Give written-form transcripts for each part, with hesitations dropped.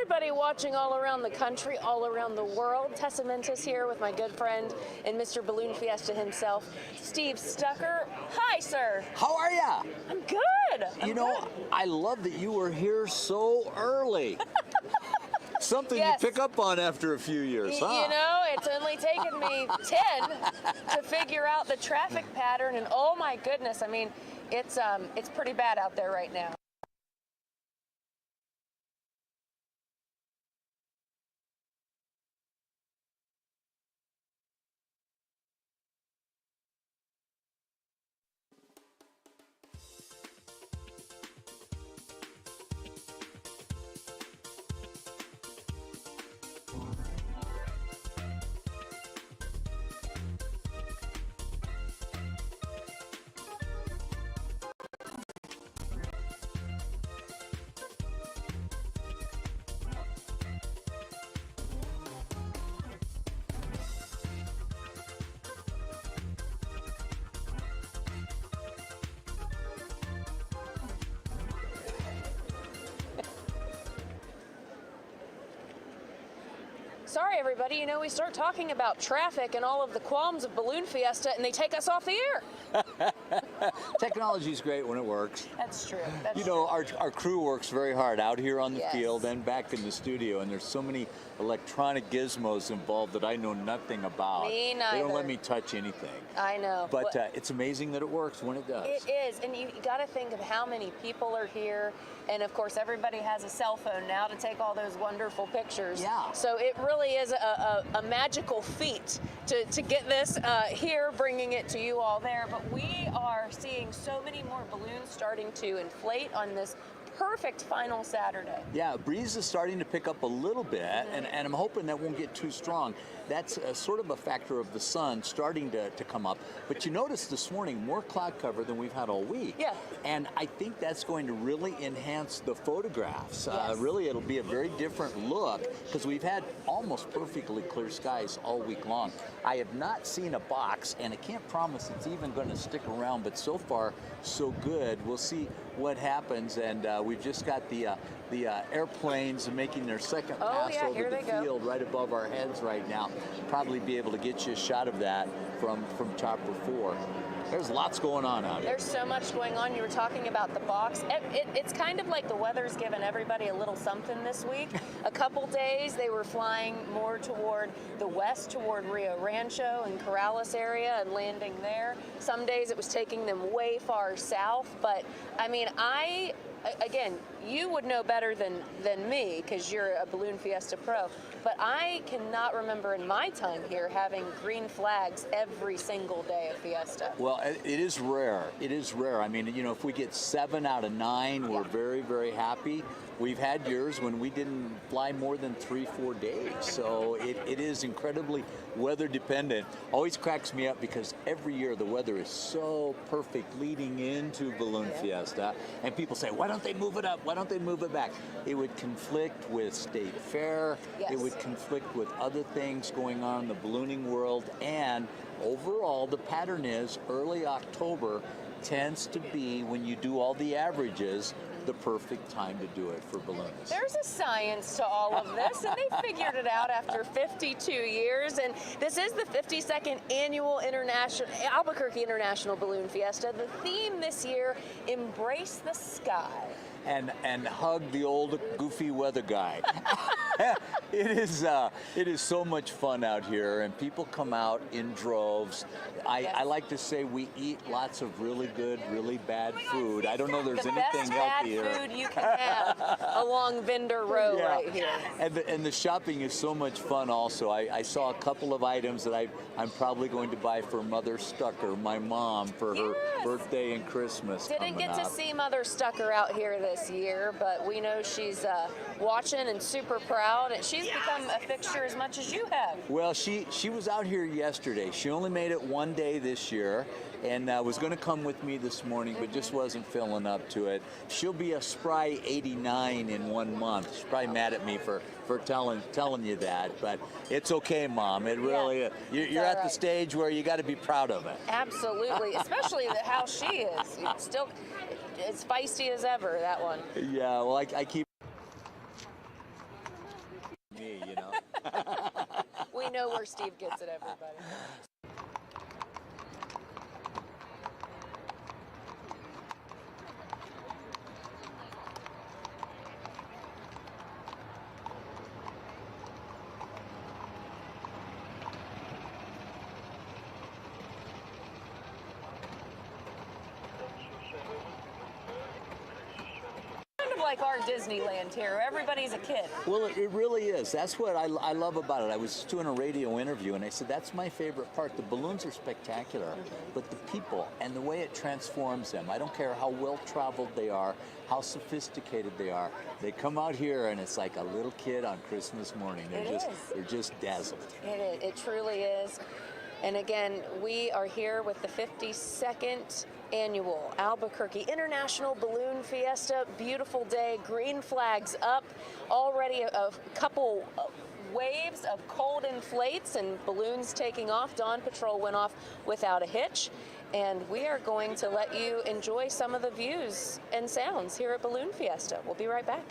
everybody watching all around the country, all around the world. Tessa Mentis here with my good friend and Mr. Balloon Fiesta himself, Steve Stucker. Hi, sir. How are ya? I'm good. You know, I love that you were here so early. Something you pick up on after a few years, huh? You know, it's only taken me 10 to figure out the traffic pattern, and oh my goodness, I mean, it's pretty bad out there right now. Sorry, everybody. You know, we start talking about traffic and all of the qualms of Balloon Fiesta, and they take us off the air. Technology's great when it works. That's true. That's you know, our crew works very hard out here on the Yes. field and back in the studio, and there's so many electronic gizmos involved that I know nothing about. Me neither. They don't let me touch anything. I know. But it's amazing that it works when it does. It is, and you got to think of how many people are here, and of course everybody has a cell phone now to take all those wonderful pictures. Yeah. So it really is a magical feat to get this here, bringing it to you all there. But we are seeing so many more balloons starting to inflate on this perfect final Saturday. Yeah, breeze is starting to pick up a little bit, and I'm hoping that won't get too strong. That's sort of a factor of the sun starting to come up. But you notice this morning, more cloud cover than we've had all week. Yeah. And I think that's going to really enhance the photographs. Yes. Really, it'll be a very different look because we've had almost perfectly clear skies all week long. I have not seen a box, and I can't promise it's even going to stick around, but so far, so good. We'll see what happens, and we've just got the airplanes making their second pass over the field right above our heads right now. Probably be able to get you a shot of that from Chopper 4. There's lots going on out here. There's so much going on. You were talking about the box. It's kind of like the weather's given everybody a little something this week. A couple days they were flying more toward the west, toward Rio Rancho and Corrales area and landing there. Some days it was taking them way far south. But I mean, again, you would know better than me because you're a Balloon Fiesta pro, but I cannot remember in my time here having green flags every single day of Fiesta. Well, it is rare. It is rare. I mean, you know, if we get 7 out of 9, we're very, very happy. We've had years when we didn't fly more than 3-4 days. So it is incredibly weather dependent. Always cracks me up because every year the weather is so perfect leading into Balloon Fiesta. And people say, why don't they move it up? Why don't they move it back? It would conflict with State Fair. Yes. It would conflict with other things going on in the ballooning world. And overall, the pattern is early October tends to be, when you do all the averages, the perfect time to do it for balloons. There's a science to all of this, and they figured it out after 52 years. And this is the 52nd annual Albuquerque International Balloon Fiesta. The theme this year: embrace the sky. And hug the old goofy weather guy. It is so much fun out here, and people come out in droves. I like to say we eat lots of really good, really bad food. I don't know there's anything healthy here. The best bad food you can have along Vendor Row right here. And the shopping is so much fun also. I saw a couple of items that I'm probably going to buy for Mother Stucker, my mom, for her birthday and Christmas. Didn't get to see Mother Stucker out here this year, but we know she's watching and super proud. And she's become a fixture as much as you have. Well, she was out here yesterday. She only made it one day this year, and was going to come with me this morning, but just wasn't feeling up to it. She'll be a spry 89 in 1 month. She's probably mad at me for telling you that, but it's okay, Mom. It really you're at the stage where you got to be proud of it. Absolutely, especially how she is. It's still as feisty as ever, that one. Yeah, well, I keep know where Steve gets it, everybody. Like our Disneyland here. Everybody's a kid. Well, it really is. That's what I love about it. I was doing a radio interview, and I said, that's my favorite part. The balloons are spectacular, but the people and the way it transforms them. I don't care how well-traveled they are, how sophisticated they are. They come out here, and it's like a little kid on Christmas morning. They're just dazzled. It truly is. And again, we are here with the 52nd annual Albuquerque International Balloon Fiesta. Beautiful day, green flags up, already a couple waves of cold inflates and balloons taking off. Dawn Patrol went off without a hitch. And we are going to let you enjoy some of the views and sounds here at Balloon Fiesta. We'll be right back.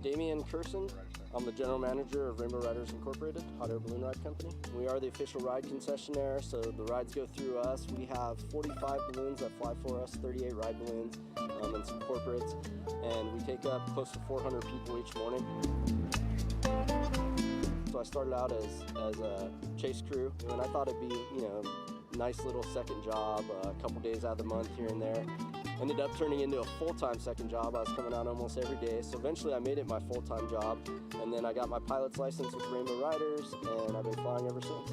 Damian Curson. I'm the general manager of Rainbow Riders Incorporated, hot air balloon ride company. We are the official ride concessionaire, so the rides go through us. We have 45 balloons that fly for us, 38 ride balloons. and some corporates, and we take up close to 400 people each morning. So I started out as a chase crew, and I thought it'd be, nice little second job, a couple days out of the month here and there. Ended up turning into a full-time second job. I was coming out almost every day, so eventually I made it my full-time job, and then I got my pilot's license with Rainbow Riders, and I've been flying ever since.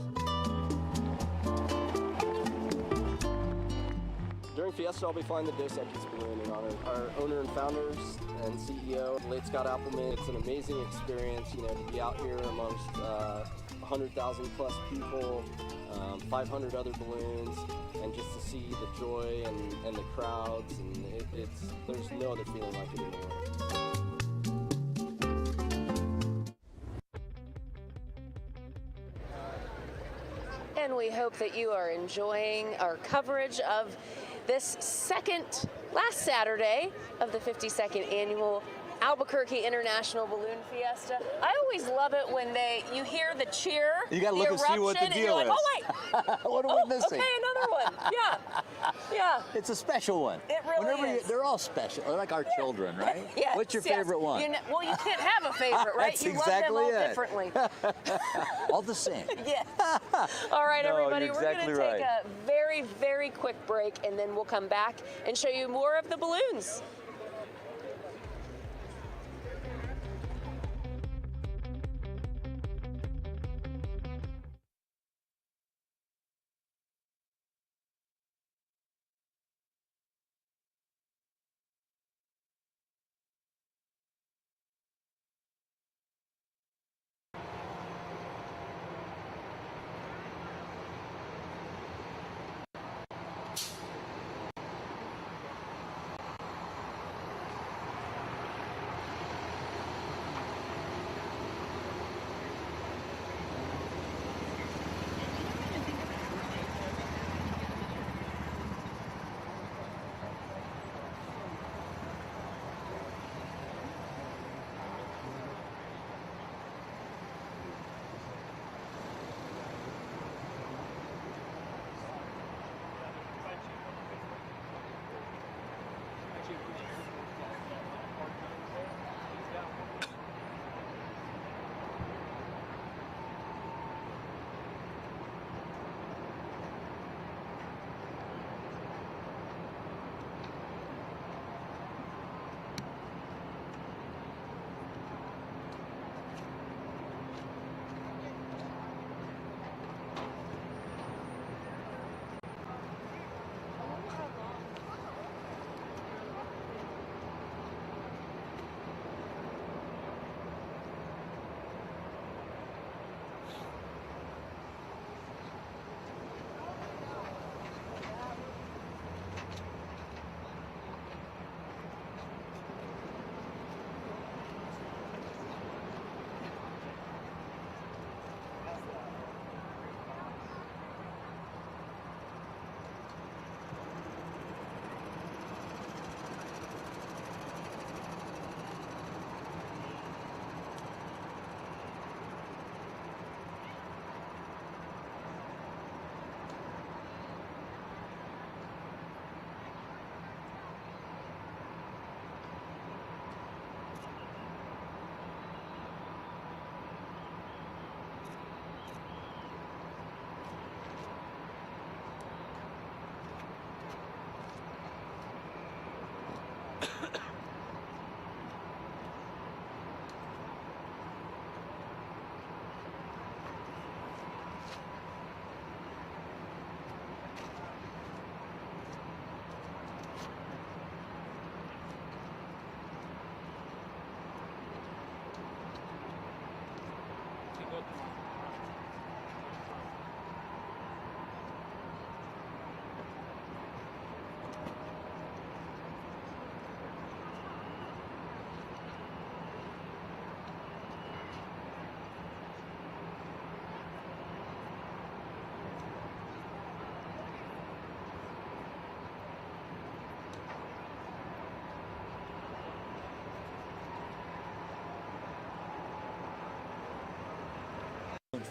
During Fiesta, I'll be flying the Dos Equis balloon in honor of our owner and founders and CEO, late Scott Appleman. It's an amazing experience, to be out here amongst 100,000 plus people, 500 other balloons, and just to see the joy and the crowds, and there's no other feeling like it in the world. And we hope that you are enjoying our coverage of this last Saturday of the 52nd annual Albuquerque International Balloon Fiesta. I always love it when you hear the cheer. You got to look and see what the deal is. Like, oh wait, what are we missing? Okay, another one. Yeah. It's a special one. It really is. They're all special. They're like our children, right? Yes. What's your favorite one? Well, you can't have a favorite, right? That's you exactly love them all it. differently. All the same. Yes. All right, No, everybody. you're We're going to exactly take a very, very quick break, and then we'll come back and show you more of the balloons.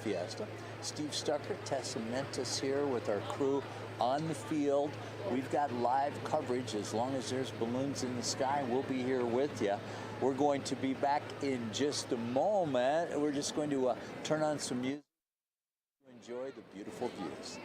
Fiesta. Steve Stucker, Tessa Mentis here with our crew on the field. We've got live coverage as long as there's balloons in the sky. We'll be here with you. We're going to be back in just a moment. We're just going to turn on some music to enjoy the beautiful views.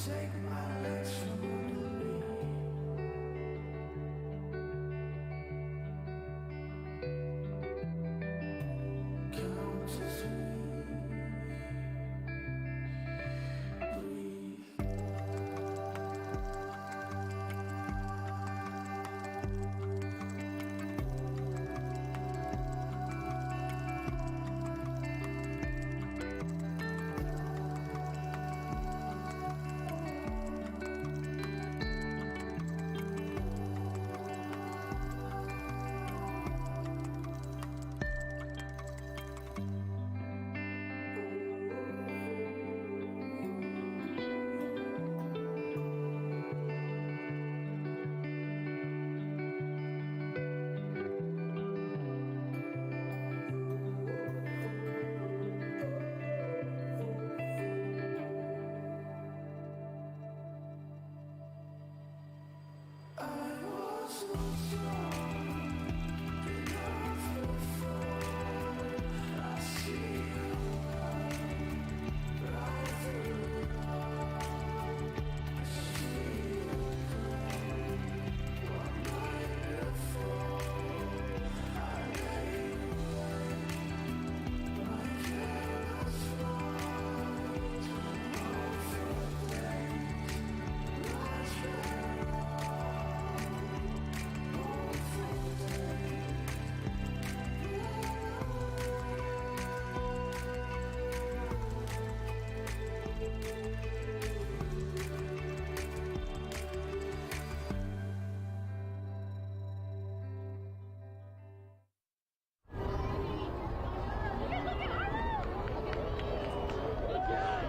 Take my legs from under me. Count to three. Breathe.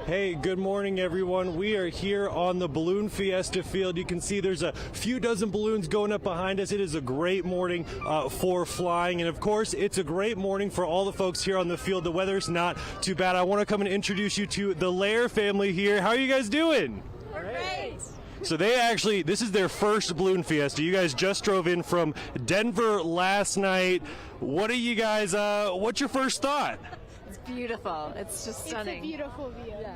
Hey, good morning, everyone. We are here on the Balloon Fiesta field. You can see there's a few dozen balloons going up behind us. It is a great morning for flying, and of course, it's a great morning for all the folks here on the field. The weather's not too bad. I want to come and introduce you to the Lair family here. How are you guys doing? We're great. So this is their first Balloon Fiesta. You guys just drove in from Denver last night. What are you guys, what's your first thought? It's beautiful. It's just stunning. It's a beautiful view. Yeah.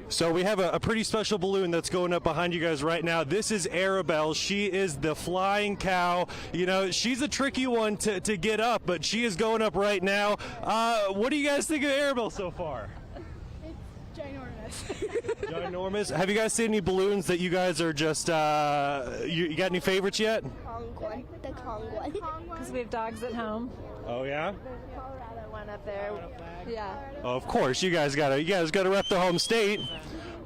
So we have a pretty special balloon that's going up behind you guys right now. This is Arabelle. She is the flying cow. You know, she's a tricky one to get up, but she is going up right now. What do you guys think of Arabelle so far? It's ginormous. Ginormous. Have you guys seen any balloons that you guys are just, you got any favorites yet? The Kong one. Because we have dogs at home. Oh, yeah? Colorado one up there. Yeah. Of course, you guys gotta rep the home state.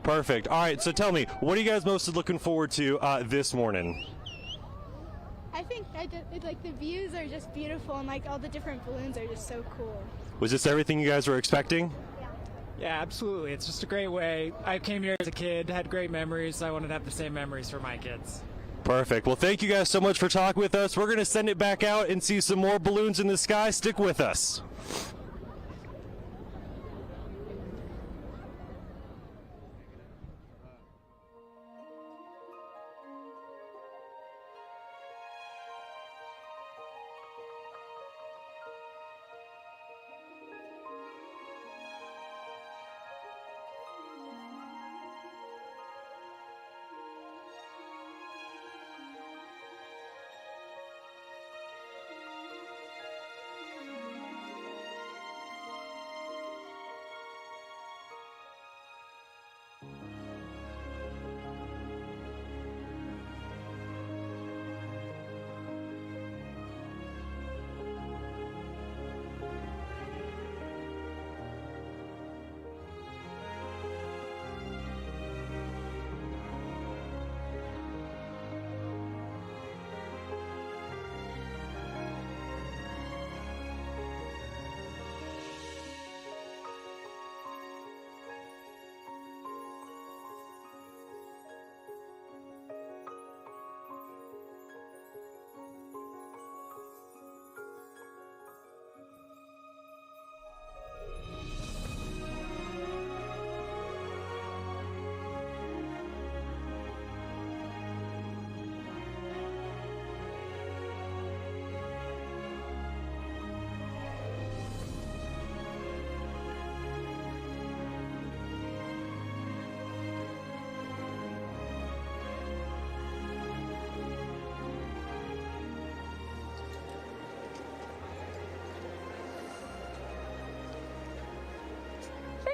Perfect. All right, so tell me, what are you guys most looking forward to this morning? I think like the views are just beautiful, and like all the different balloons are just so cool. Was this everything you guys were expecting? Yeah, absolutely. It's just a great way. I came here as a kid, had great memories, so I wanted to have the same memories for my kids. Perfect. Well, thank you guys so much for talking with us. We're going to send it back out and see some more balloons in the sky. Stick with us.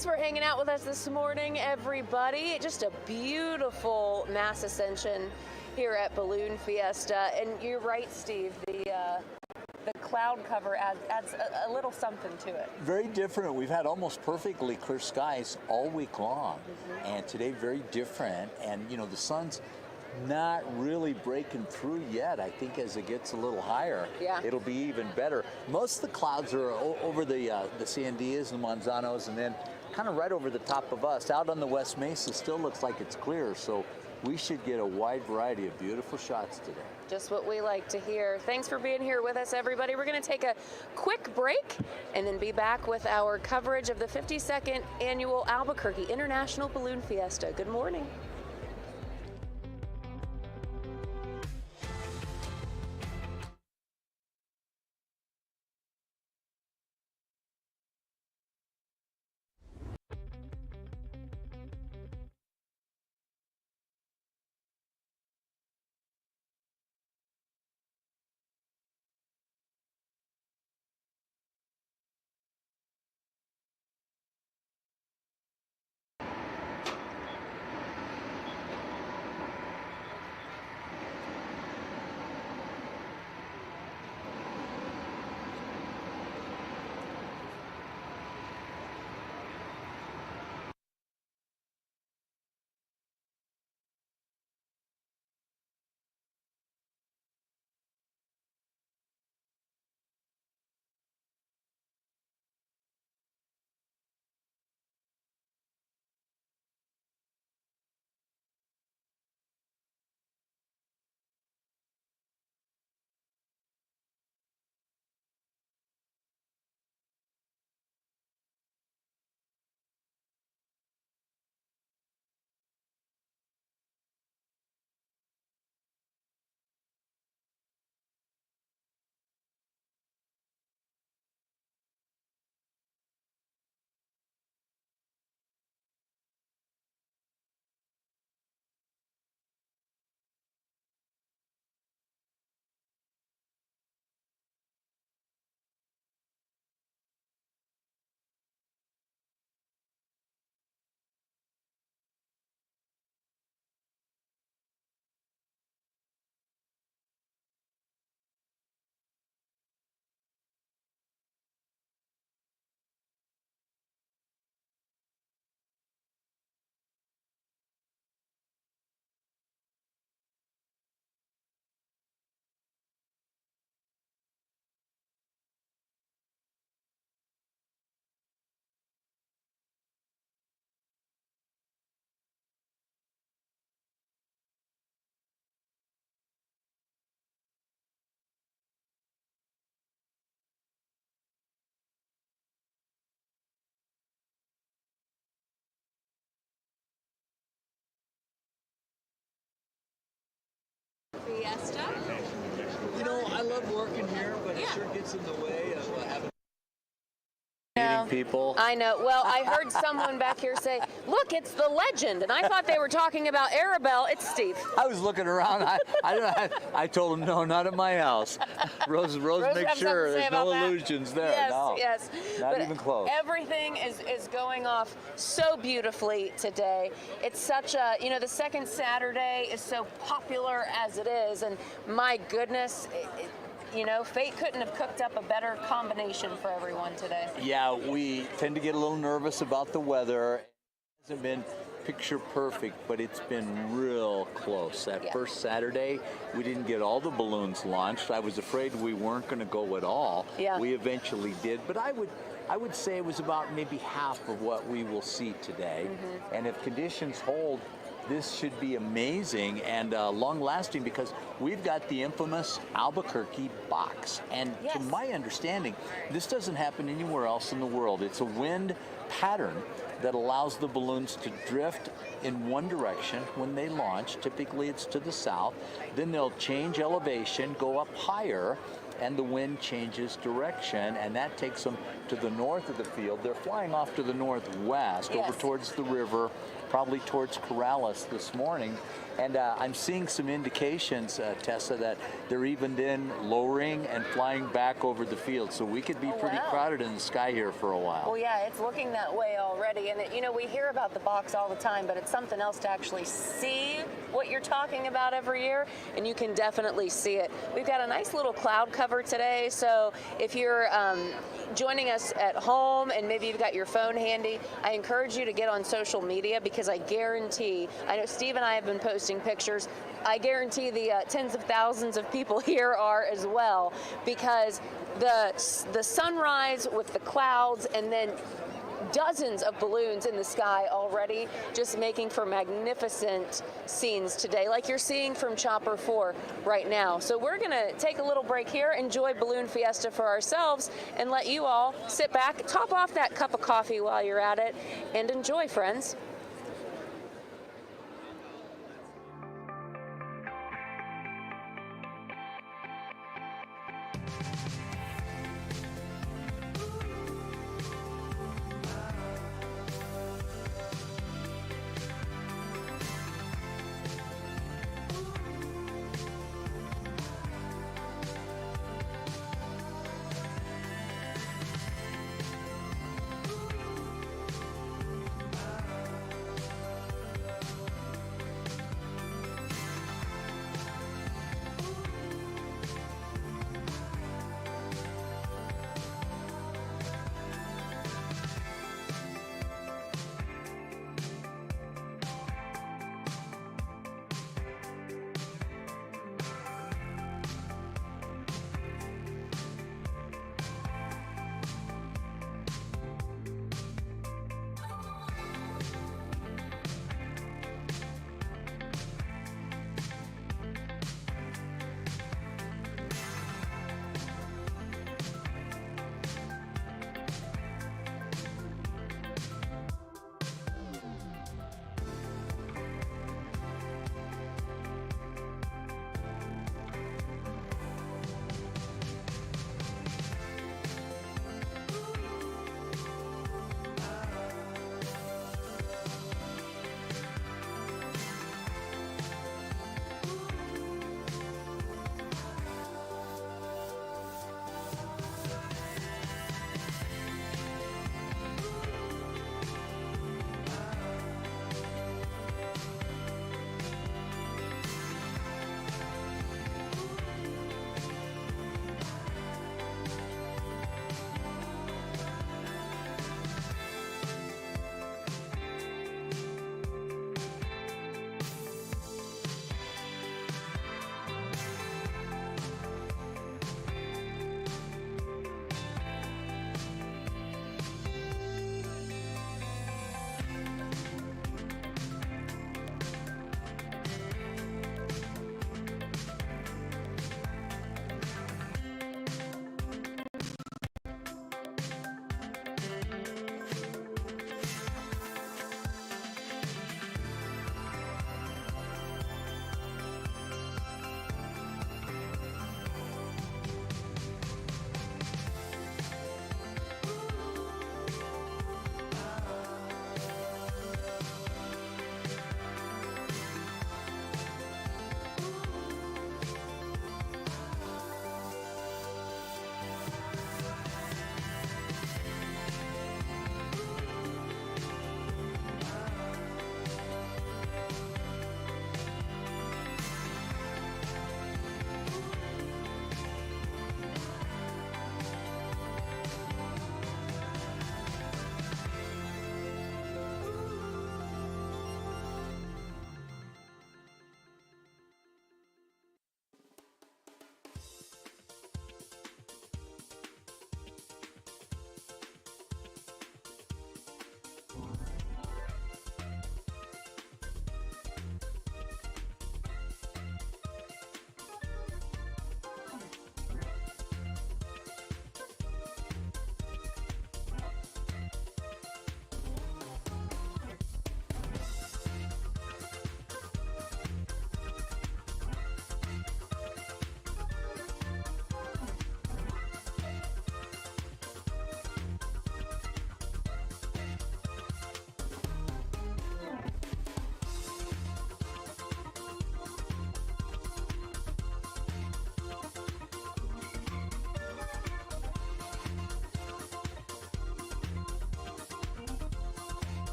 Thanks for hanging out with us this morning, everybody. Just a beautiful mass ascension here at Balloon Fiesta. And you're right, Steve, the cloud cover adds a little something to it. Very different. We've had almost perfectly clear skies all week long, and today very different. And you know, the sun's not really breaking through yet. I think as it gets a little higher, it'll be even better. Most of the clouds are over the Sandias and Manzanos, and then kind of right over the top of us. Out on the West Mesa still looks like it's clear, so we should get a wide variety of beautiful shots today. Just what we like to hear. Thanks for being here with us, everybody. We're going to take a quick break and then be back with our coverage of the 52nd Annual Albuquerque International Balloon Fiesta. Good morning. Fiesta. You know, I love working here, but it sure gets in the way of having meeting people. I know. Well, I heard someone back here say, look, it's the legend. And I thought they were talking about Arabelle. It's Steve. I was looking around. I told him, no, not at my house. Rose makes sure there's no illusions there. Yes, no, yes. Not but even close. Everything is going off so beautifully today. It's such a, you know, the second Saturday is so popular as it is. And my goodness, you know, fate couldn't have cooked up a better combination for everyone today. Yeah, we tend to get a little nervous about the weather. It hasn't been picture perfect, but it's been real close. That first Saturday, we didn't get all the balloons launched. I was afraid we weren't going to go at all. Yeah. We eventually did, but I would say it was about maybe half of what we will see today. And if conditions hold, this should be amazing and long-lasting because we've got the infamous Albuquerque box. And to my understanding, this doesn't happen anywhere else in the world. It's a wind pattern that allows the balloons to drift in one direction when they launch. Typically, it's to the south. Then they'll change elevation, go up higher, and the wind changes direction, and that takes them to the north of the field. They're flying off to the northwest, over towards the river, probably towards Corrales this morning. And I'm seeing some indications, Tessa, that they're even then lowering and flying back over the field. So we could be pretty crowded in the sky here for a while. Well, yeah, it's looking that way already. And, we hear about the box all the time, but it's something else to actually see what you're talking about every year, and you can definitely see it. We've got a nice little cloud cover today, so if you're joining us at home and maybe you've got your phone handy, I encourage you to get on social media, because I guarantee, I know Steve and I have been posting pictures, I guarantee the tens of thousands of people here are as well, because the sunrise with the clouds and then dozens of balloons in the sky already, just making for magnificent scenes today, like you're seeing from Chopper 4 right now. So we're going to take a little break here, enjoy Balloon Fiesta for ourselves, and let you all sit back, top off that cup of coffee while you're at it, and enjoy, friends.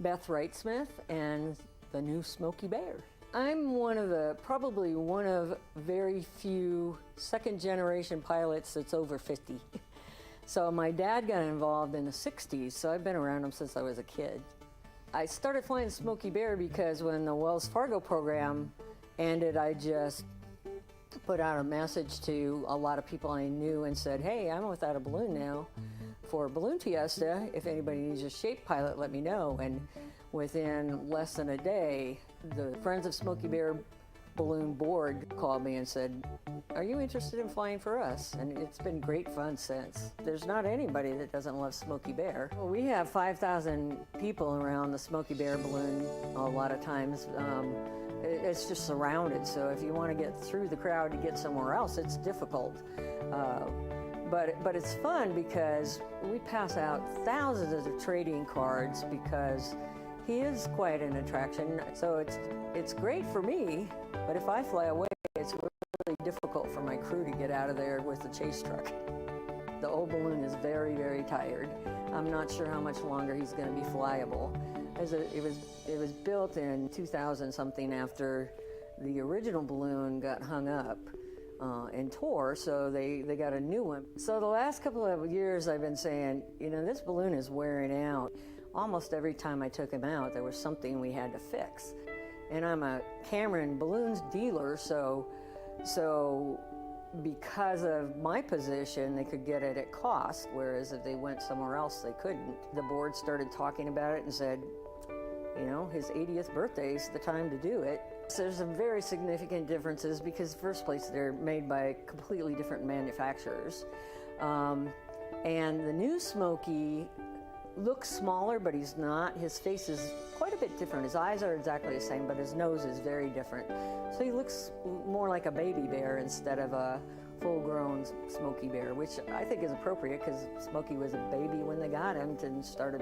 Beth Wright-Smith and the new Smokey Bear. I'm probably one of very few second-generation pilots that's over 50. So my dad got involved in the 60s, so I've been around him since I was a kid. I started flying Smokey Bear because when the Wells Fargo program ended, I just put out a message to a lot of people I knew and said, hey, I'm without a balloon now for Balloon Fiesta. If anybody needs a shape pilot, let me know. And within less than a day, the Friends of Smokey Bear Balloon Board called me and said, are you interested in flying for us? And it's been great fun since. There's not anybody that doesn't love Smokey Bear. We have 5,000 people around the Smokey Bear balloon a lot of times. It's just surrounded, so if you want to get through the crowd to get somewhere else, it's difficult. But it's fun because we pass out thousands of trading cards because he is quite an attraction. So it's great for me, but if I fly away, it's really difficult for my crew to get out of there with the chase truck. The old balloon is very, very tired. I'm not sure how much longer he's going to be flyable. It was built in 2000 something after the original balloon got hung up and tore, so they got a new one. So the last couple of years I've been saying, you know, this balloon is wearing out. Almost every time I took him out, there was something we had to fix. And I'm a Cameron Balloons dealer, so because of my position, they could get it at cost, whereas if they went somewhere else, they couldn't. The board started talking about it and said, you know, his 80th birthday is the time to do it. So there's some very significant differences because, first place, they're made by completely different manufacturers. And the new Smokey looks smaller, but he's not. His face is quite a bit different. His eyes are exactly the same, but his nose is very different. So he looks more like a baby bear instead of a full-grown Smokey Bear, which I think is appropriate because Smokey was a baby when they got him and started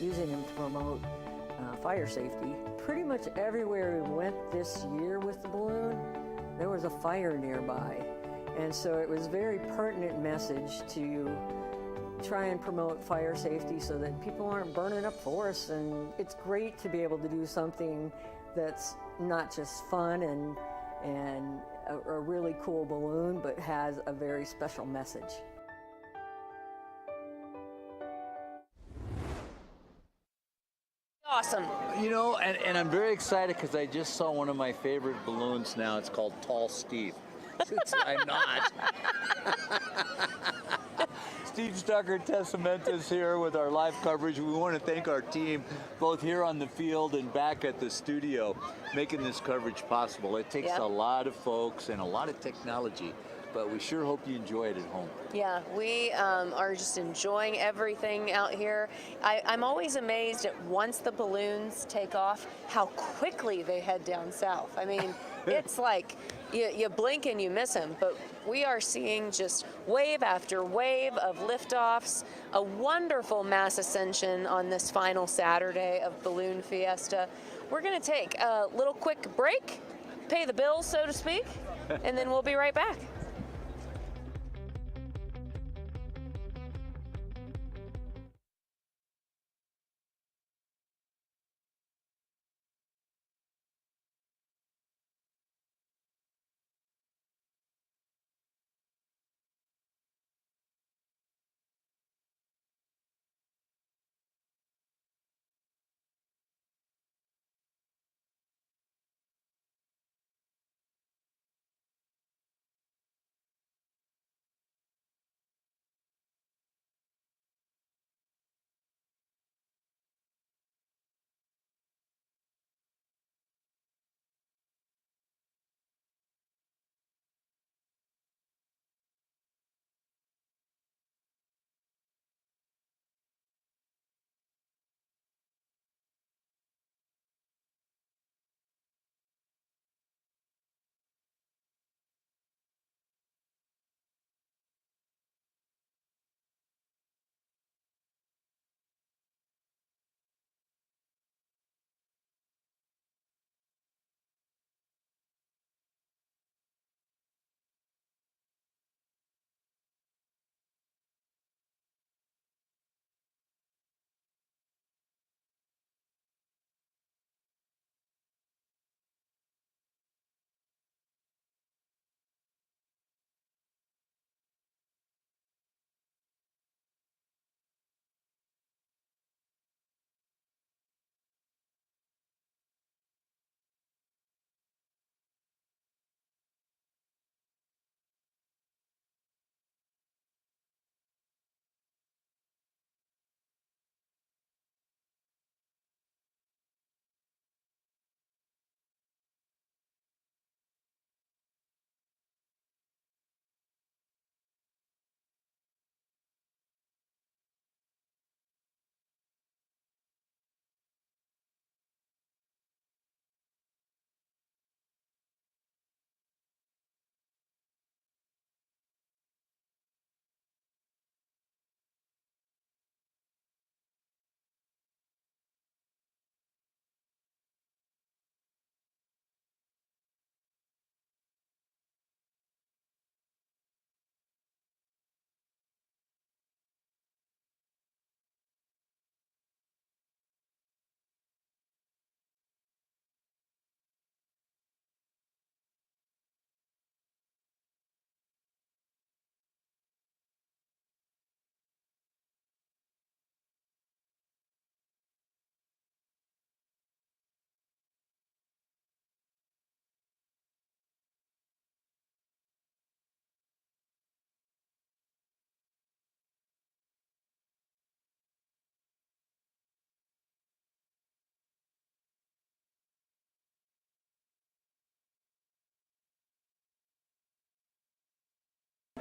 using him to promote fire safety. Pretty much everywhere we went this year with the balloon, there was a fire nearby. And so it was a very pertinent message to try and promote fire safety so that people aren't burning up forests. And it's great to be able to do something that's not just fun and a really cool balloon, but has a very special message. Awesome. You know, and I'm very excited because I just saw one of my favorite balloons now. It's called Tall Steve. I'm not. Steve Stucker Testamenta's here with our live coverage. We want to thank our team, both here on the field and back at the studio, making this coverage possible. It takes a lot of folks and a lot of technology, but we sure hope you enjoy it at home. Yeah, we are just enjoying everything out here. I'm always amazed at once the balloons take off, how quickly they head down south. I mean, it's like you blink and you miss them, but we are seeing just wave after wave of liftoffs, a wonderful mass ascension on this final Saturday of Balloon Fiesta. We're going to take a little quick break, pay the bills, so to speak, and then we'll be right back.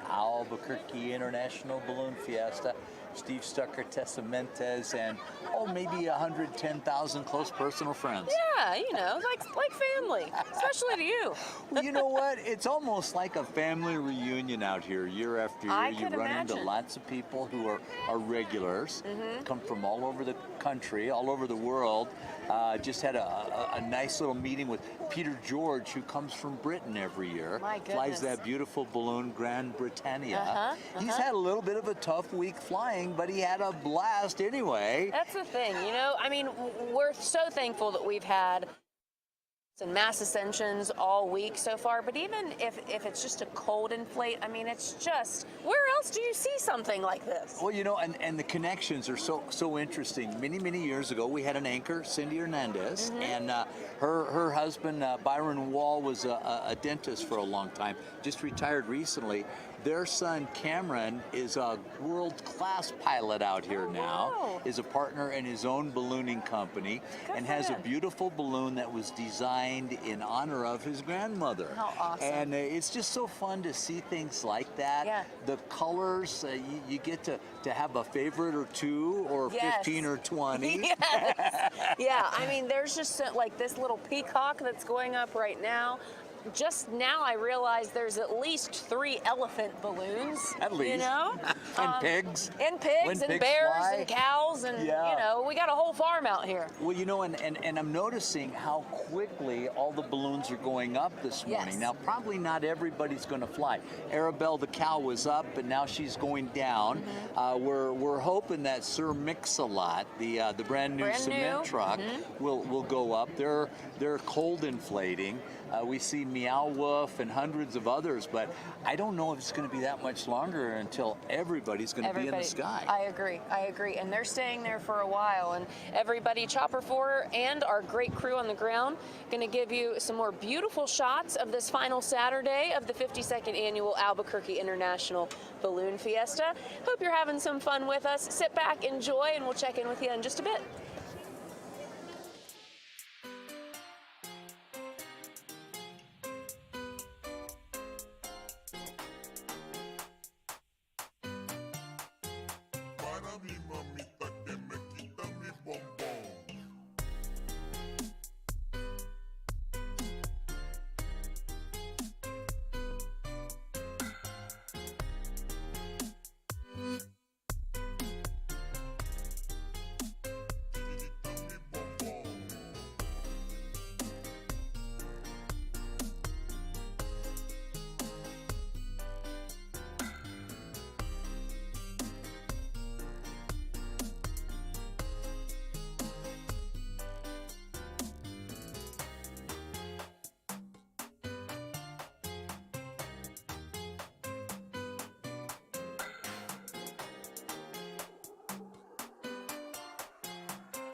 Albuquerque International Balloon Fiesta. Steve Stucker, Tessa Mentes, and maybe 110,000 close personal friends. Yeah, you know, like family, especially to you. Well, you know what? It's almost like a family reunion out here year after year. I You could run into imagine. lots of people who are regulars, come from all over the country, all over the world. Just had a nice little meeting with Peter George, who comes from Britain every year. My goodness. Flies that beautiful balloon, Grand Britannia. He's had a little bit of a tough week flying, but he had a blast anyway. That's the thing, you know. I mean, we're so thankful that we've had some mass ascensions all week so far, but even if it's just a cold inflate, I mean, it's just, where else do you see something like this? Well, you know, and the connections are so interesting. Many years ago, we had an anchor, Cindy Hernandez, and her husband, Byron Wall, was a dentist for a long time, just retired recently. Their son, Cameron, is a world-class pilot out here now, wow. is a partner in his own ballooning company, Good and for has a him. beautiful balloon that was designed in honor of his grandmother. How awesome. And it's just so fun to see things like that. Yeah. The colors, you get to have a favorite or two or Yes. 15 or 20. Yes. Yeah, I mean, there's just like this little peacock that's going up right now. Just now I realized there's at least 3 elephant balloons. At least. You know? And pigs. And pigs When and pigs bears fly. and cows and, Yeah. you know, we got a whole farm out here. Well, you know, and I'm noticing how quickly all the balloons are going up this morning. Yes. Now, probably not everybody's going to fly. Arabelle the cow was up, but now she's going down. We're hoping that Sir Mix-a-Lot, the brand new Brand cement new. truck, will go up. They're cold inflating. We see Meow Wolf and hundreds of others, but I don't know if it's going to be that much longer until everybody's going to be in the sky. I agree. And they're staying there for a while. And everybody, Chopper 4 and our great crew on the ground, going to give you some more beautiful shots of this final Saturday of the 52nd Annual Albuquerque International Balloon Fiesta. Hope you're having some fun with us. Sit back, enjoy, and we'll check in with you in just a bit. Para mi mamita que me quita mi bombón.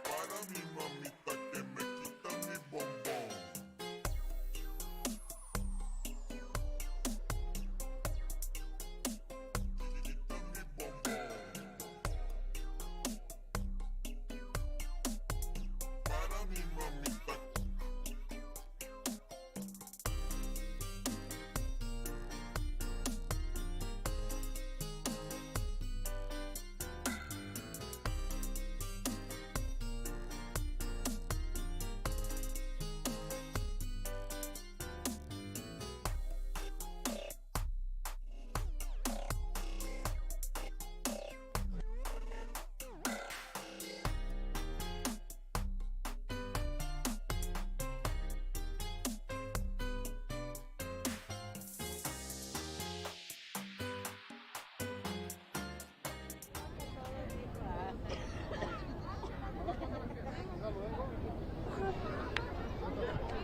Para mi mamita que me quita mi bombón. Quita mi bombón. Para mi mamita.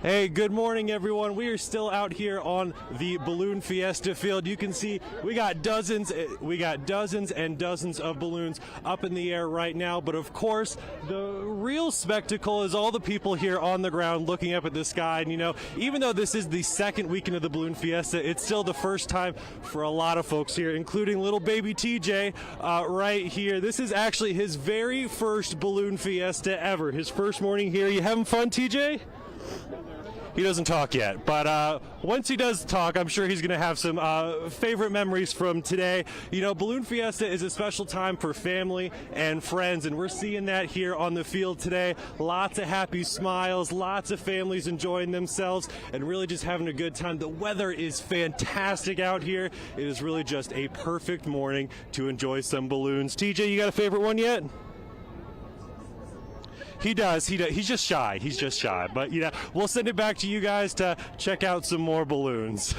Hey, good morning, everyone. We are still out here on the Balloon Fiesta field. You can see we got dozens and dozens of balloons up in the air right now. But of course, the real spectacle is all the people here on the ground looking up at the sky. And you know, even though this is the second weekend of the Balloon Fiesta, it's still the first time for a lot of folks here, including little baby TJ right here. This is actually his very first Balloon Fiesta ever. His first morning here. You having fun, TJ? He doesn't talk yet, but once he does talk, I'm sure he's going to have some favorite memories from today. You know, Balloon Fiesta is a special time for family and friends, and we're seeing that here on the field today. Lots of happy smiles, lots of families enjoying themselves, and really just having a good time. The weather is fantastic out here. It is really just a perfect morning to enjoy some balloons. TJ, you got a favorite one yet? He does. He's just shy. He's just shy. But, you know, we'll send it back to you guys to check out some more balloons.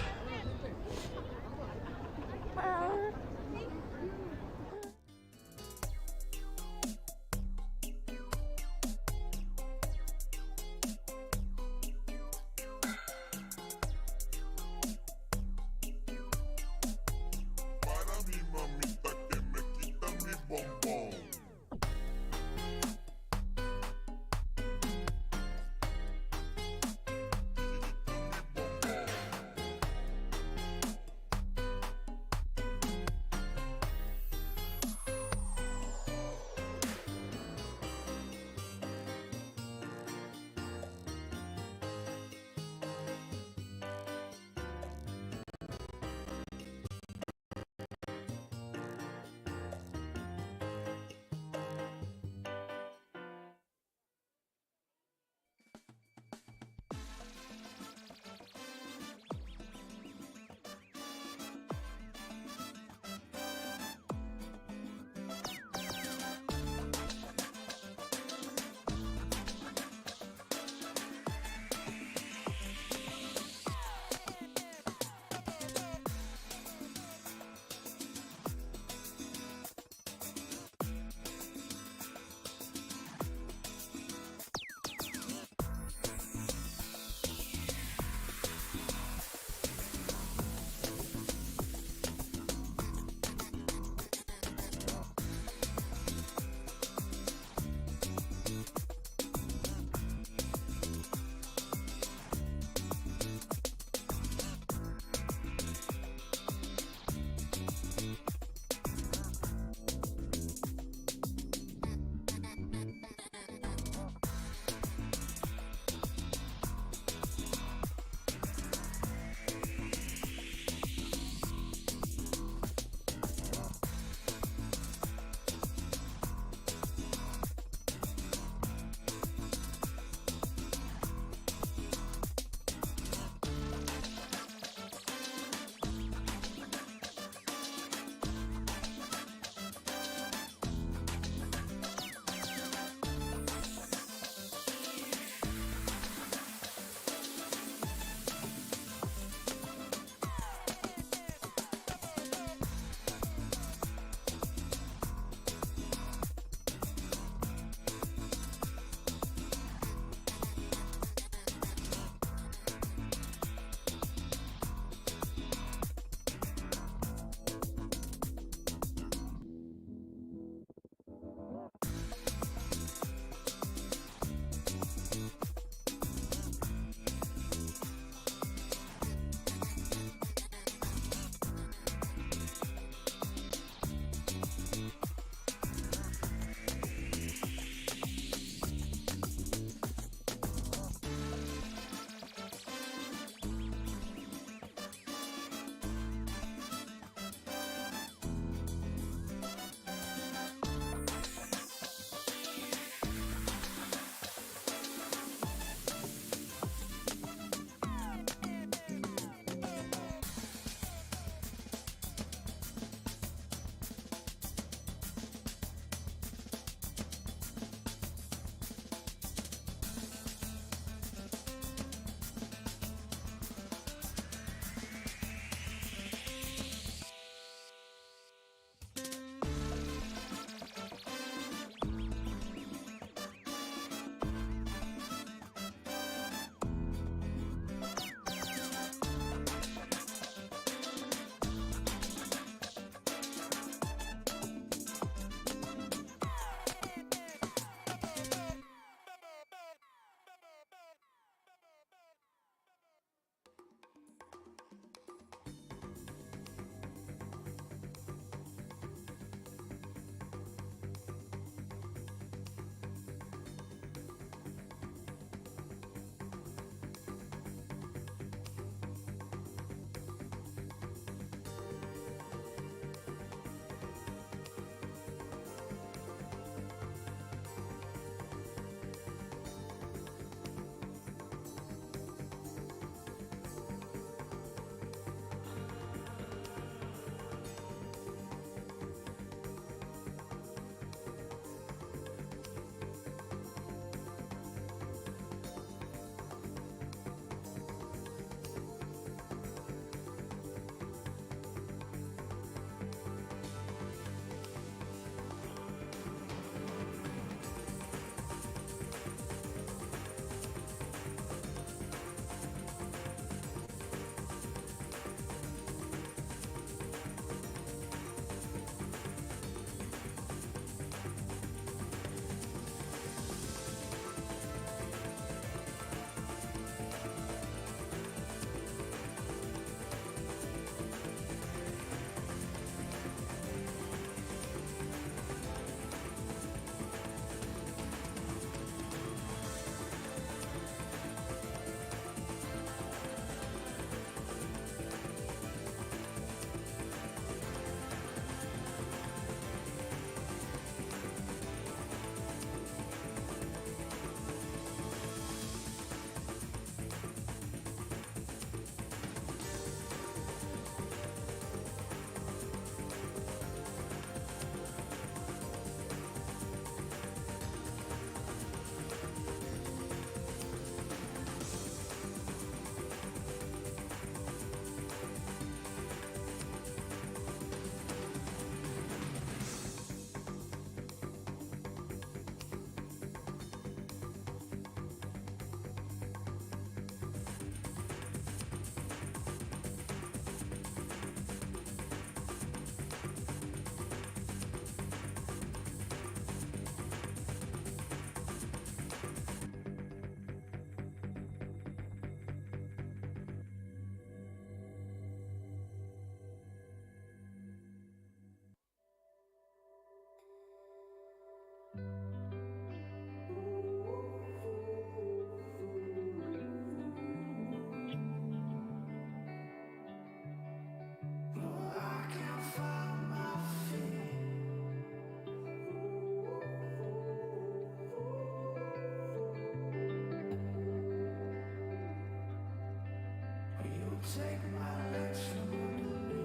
take my legs from under me.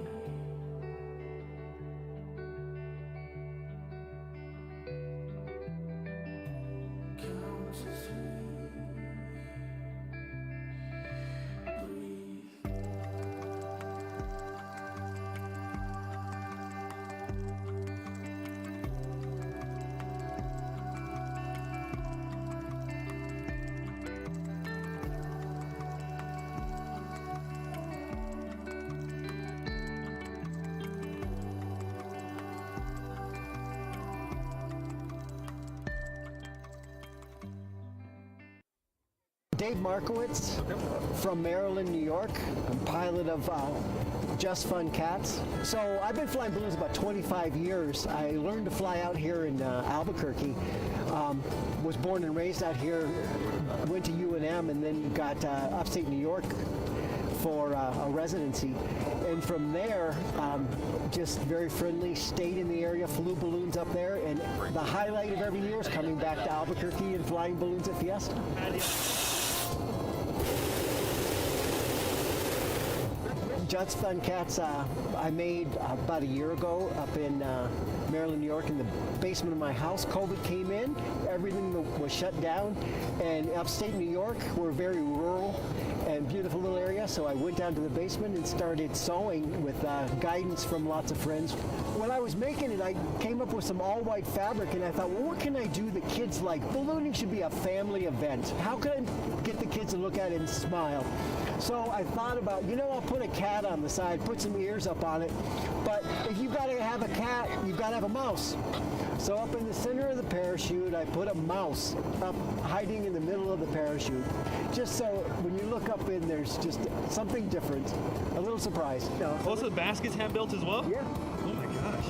Count to three. Breathe. Dave Markowitz from Maryland, New York. I'm pilot of Just Fun Cats. So I've been flying balloons about 25 years. I learned to fly out here in Albuquerque. Was born and raised out here, went to UNM, and then got upstate New York for a residency. And from there, just very friendly, stayed in the area, flew balloons up there, and the highlight of every year is coming back to Albuquerque and flying balloons at Fiesta. Just Fun Cats I made about a year ago up in Maryland, New York, in the basement of my house. COVID came in, everything was shut down, and upstate New York, we're very rural and beautiful little area, so I went down to the basement and started sewing with guidance from lots of friends. When I was making it, I came up with some all-white fabric, and I thought, well, what can I do the kids like? Ballooning should be a family event. How can I get the kids to look at it and smile? So I thought about, I'll put a cat on the side, put some ears up on it, but if you've got to have a cat, you've got to have a mouse. So up in the center of the parachute, I put a mouse up hiding in the middle of the parachute, just so when you look up in, there's just something different, a little surprise. Also, the baskets hand built as well? Yeah. Oh my gosh.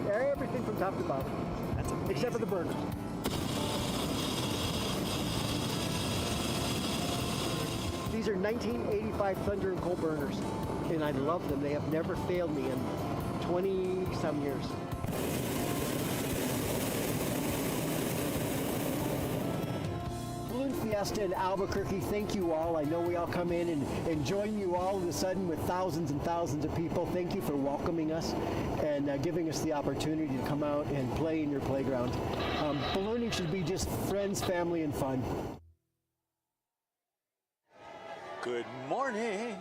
Everything from top to bottom. That's amazing. Except for the burners. These are 1985 Thunder & Coal burners, and I love them. They have never failed me in 20-some years. Balloon Fiesta in Albuquerque, thank you all. I know we all come in and join you all of a sudden with thousands and thousands of people. Thank you for welcoming us and giving us the opportunity to come out and play in your playground. Ballooning should be just friends, family, and fun. Good morning.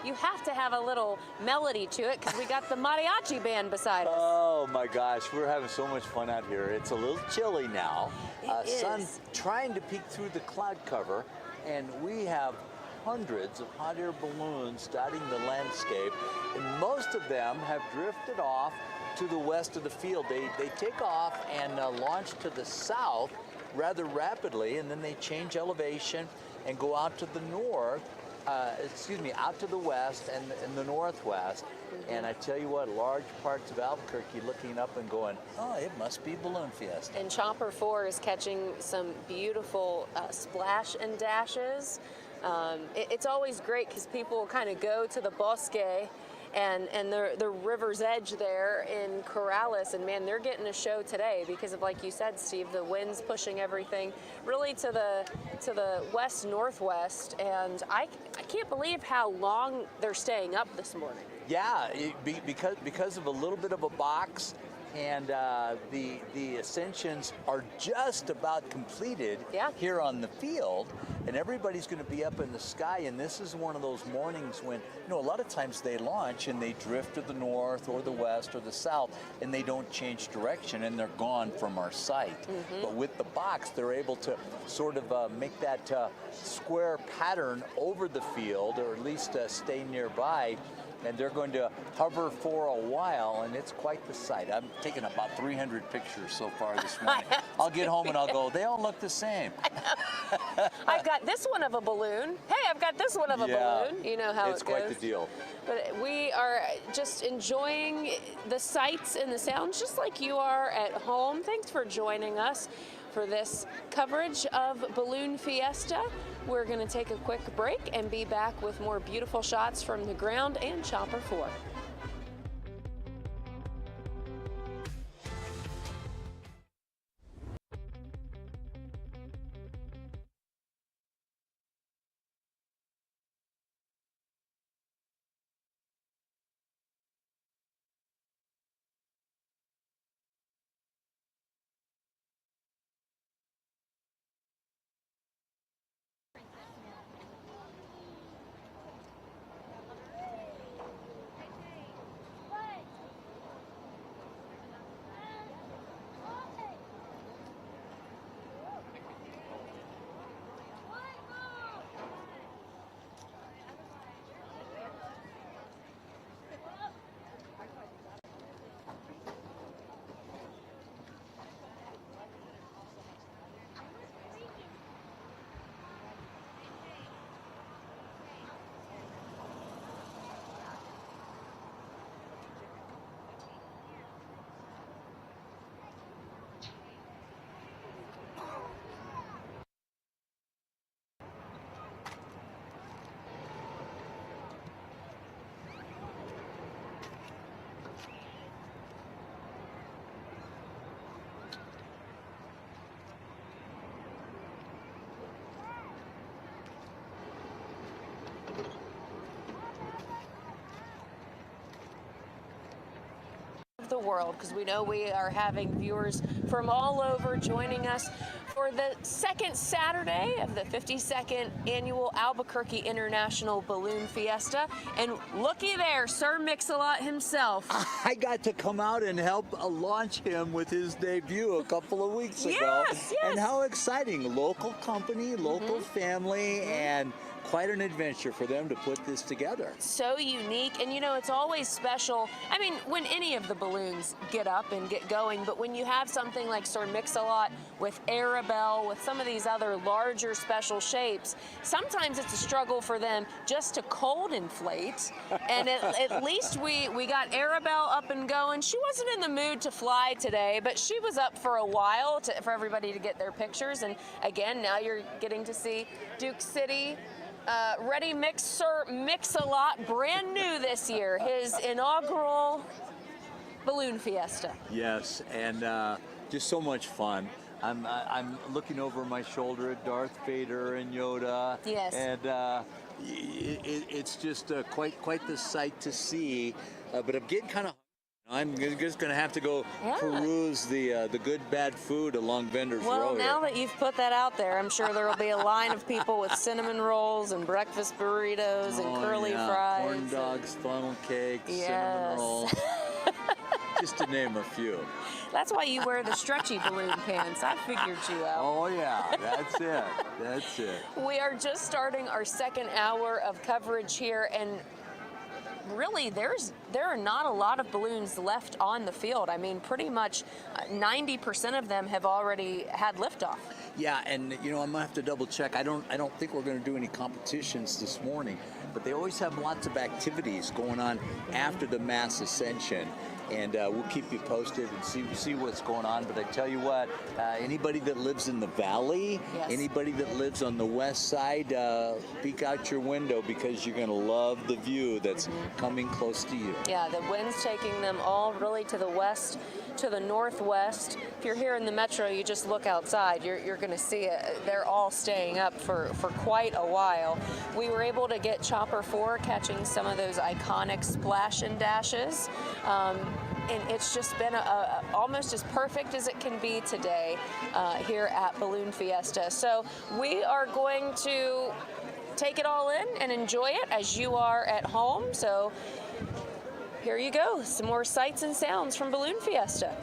You have to have a little melody to it because we got the mariachi band beside us. Oh my gosh, we're having so much fun out here. It's a little chilly now. Sun is. trying to peek through the cloud cover, and we have hundreds of hot air balloons dotting the landscape, and most of them have drifted off to the west of the field. They take off and launch to the south rather rapidly, and then they change elevation and go out to the north, out to the west and the northwest. And I tell you what, large parts of Albuquerque looking up and going, oh, it must be Balloon Fiesta. And Chopper 4 is catching some beautiful splash and dashes. It's always great because people kind of go to the bosque and the river's edge there in Corrales, and man, they're getting a show today because of, like you said, Steve, the wind's pushing everything really to the west northwest, and I can't believe how long they're staying up this morning. Yeah, because of a little bit of a box, and the ascensions are just about completed here on the field, and everybody's going to be up in the sky. And this is one of those mornings when, a lot of times they launch and they drift to the north or the west or the south, and they don't change direction, and they're gone from our sight. But with the box, they're able to sort of make that square pattern over the field, or at least stay nearby. And they're going to hover for a while, and it's quite the sight. I'm taking about 300 pictures so far this morning. I'll get home and I'll go, they all look the same. I've got this one of a balloon. Hey, I've got this one of a balloon. You know how it goes. It's quite the deal. But we are just enjoying the sights and the sounds just like you are at home. Thanks for joining us for this coverage of Balloon Fiesta. We're going to take a quick break and be back with more beautiful shots from the ground and Chopper 4. the world, because we know we are having viewers from all over joining us for the second Saturday of the 52nd annual Albuquerque International Balloon Fiesta. And looky there, Sir Mix-a-Lot himself. I got to come out and help launch him with his debut a couple of weeks ago. Yes. And how exciting. Local company, local family, and quite an adventure for them to put this together. So unique, and you know, it's always special. I mean, when any of the balloons get up and get going, but when you have something like Sir Mix-a-Lot with Arabelle, with some of these other larger special shapes, sometimes it's a struggle for them just to cold inflate. And at least we got Arabelle up and going. She wasn't in the mood to fly today, but she was up for a while for everybody to get their pictures. And again, now you're getting to see Duke City. Ready Mixer Mix-a-Lot, brand new this year, his inaugural Balloon Fiesta. Yes, and just so much fun. I'm looking over my shoulder at Darth Vader and Yoda. Yes. And it's just quite the sight to see. But I'm getting kind of. I'm just going to have to go peruse the good, bad food along Vendors Row. Well, now here. that you've put that out there, I'm sure there will be a line of people with cinnamon rolls and breakfast burritos and curly fries. Corn dogs, funnel cakes, cinnamon rolls. Just to name a few. That's why you wear the stretchy balloon pants. I figured you out. Oh, yeah, that's it. That's it. We are just starting our second hour of coverage here, and really, there are not a lot of balloons left on the field. I mean, pretty much 90% of them have already had liftoff. Yeah, and you know, I'm gonna have to double check. I don't think we're gonna do any competitions this morning, but they always have lots of activities going on after the mass ascension. And we'll keep you posted and see what's going on. But I tell you what, anybody that lives in the valley, anybody that lives on the west side, peek out your window because you're going to love the view that's coming close to you. Yeah, the wind's taking them all really to the west, to the northwest. If you're here in the metro, you just look outside. You're going to see it. They're all staying up for quite a while. We were able to get Chopper 4 catching some of those iconic splash and dashes. And it's just been almost as perfect as it can be today here at Balloon Fiesta. So we are going to take it all in and enjoy it as you are at home. So here you go, some more sights and sounds from Balloon Fiesta.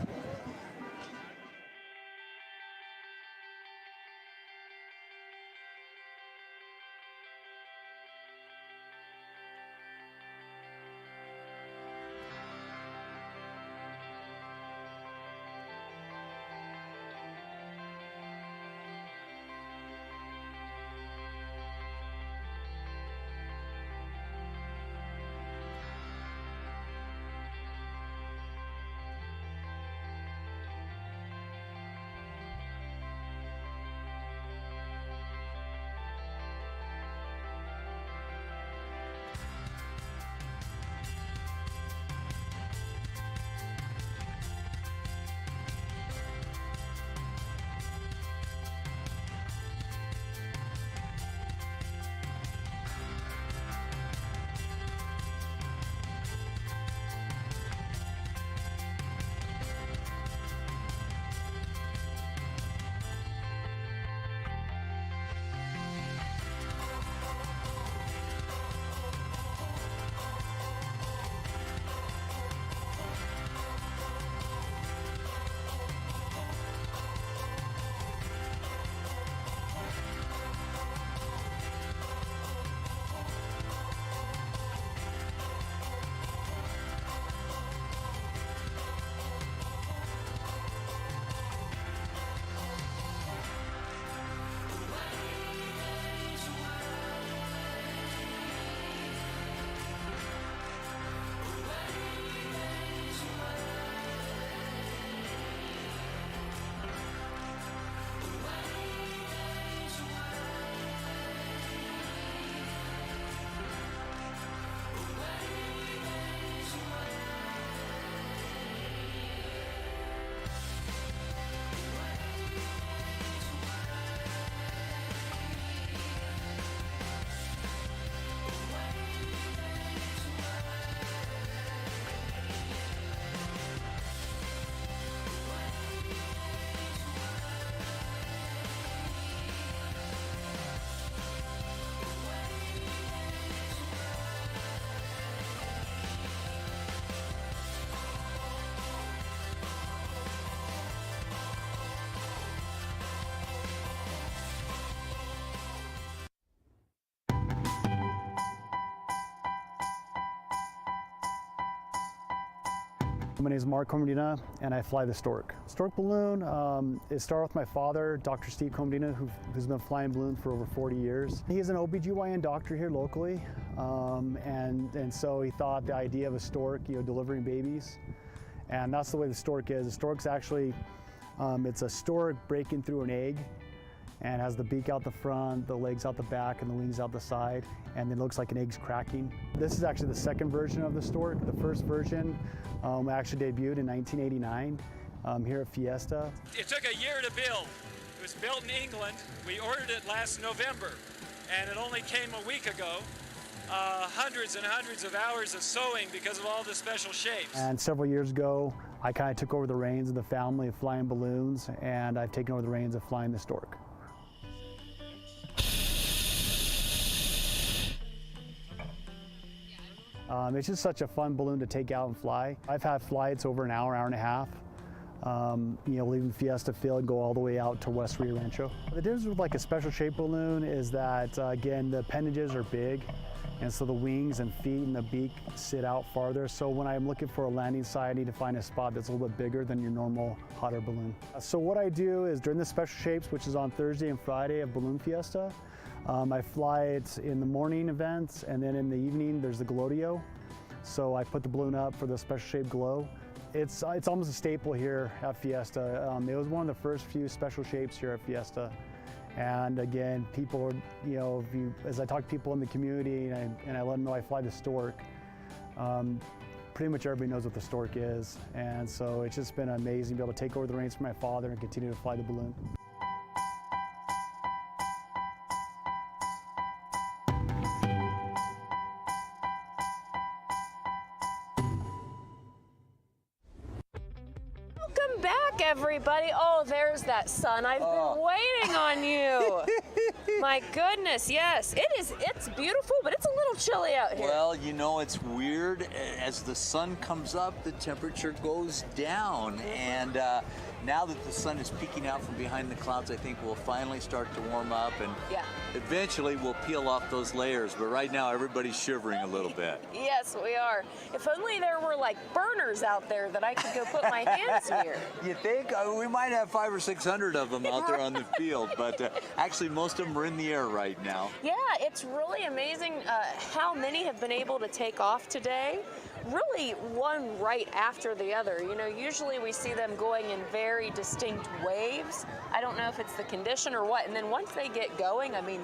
My name is Mark Comedina, and I fly the Stork. Stork balloon, it started with my father, Dr. Steve Comedina, who's been flying balloons for over 40 years. He's an OBGYN doctor here locally, and so he thought the idea of a stork, delivering babies, and that's the way the stork is. The stork's actually, it's a stork breaking through an egg, and has the beak out the front, the legs out the back, and the wings out the side, and it looks like an egg's cracking. This is actually the second version of the stork. The first version actually debuted in 1989 here at Fiesta. It took a year to build. It was built in England. We ordered it last November, and it only came a week ago. Hundreds and hundreds of hours of sewing because of all the special shapes. And several years ago, I kind of took over the reins of the family of flying balloons, and I've taken over the reins of flying the stork. It's just such a fun balloon to take out and fly. I've had flights over an hour, hour and a half. Leaving Fiesta Field, go all the way out to West Rio Rancho. The difference with like a special shape balloon is that, again, the appendages are big, and so the wings and feet and the beak sit out farther. So when I'm looking for a landing site, I need to find a spot that's a little bit bigger than your normal hot air balloon. So what I do is during the special shapes, which is on Thursday and Friday of Balloon Fiesta, I fly it in the morning events, and then in the evening there's the Glodio. So I put the balloon up for the special shape glow. It's almost a staple here at Fiesta. It was one of the first few special shapes here at Fiesta. And again, people, as I talk to people in the community and I let them know I fly the stork, pretty much everybody knows what the stork is. And so it's just been amazing to be able to take over the reins from my father and continue to fly the balloon. Welcome back, everybody. Oh, there's that sun. I've been waiting on you. My goodness, yes. It's beautiful, but it's a little chilly out here. Well, it's weird. As the sun comes up, the temperature goes down. And now that the sun is peeking out from behind the clouds, I think we'll finally start to warm up. And eventually we'll peel off those layers. But right now, everybody's shivering a little bit. Yes, we are. If only there were like burners out there that I could go put my hands near. You think? We might have 500 or 600 of them out there on the field, but actually most of them are in the air right now. Yeah, it's really amazing how many have been able to take off today. Really one right after the other. Usually we see them going in very distinct waves. I don't know if it's the condition or what. And then once they get going, I mean,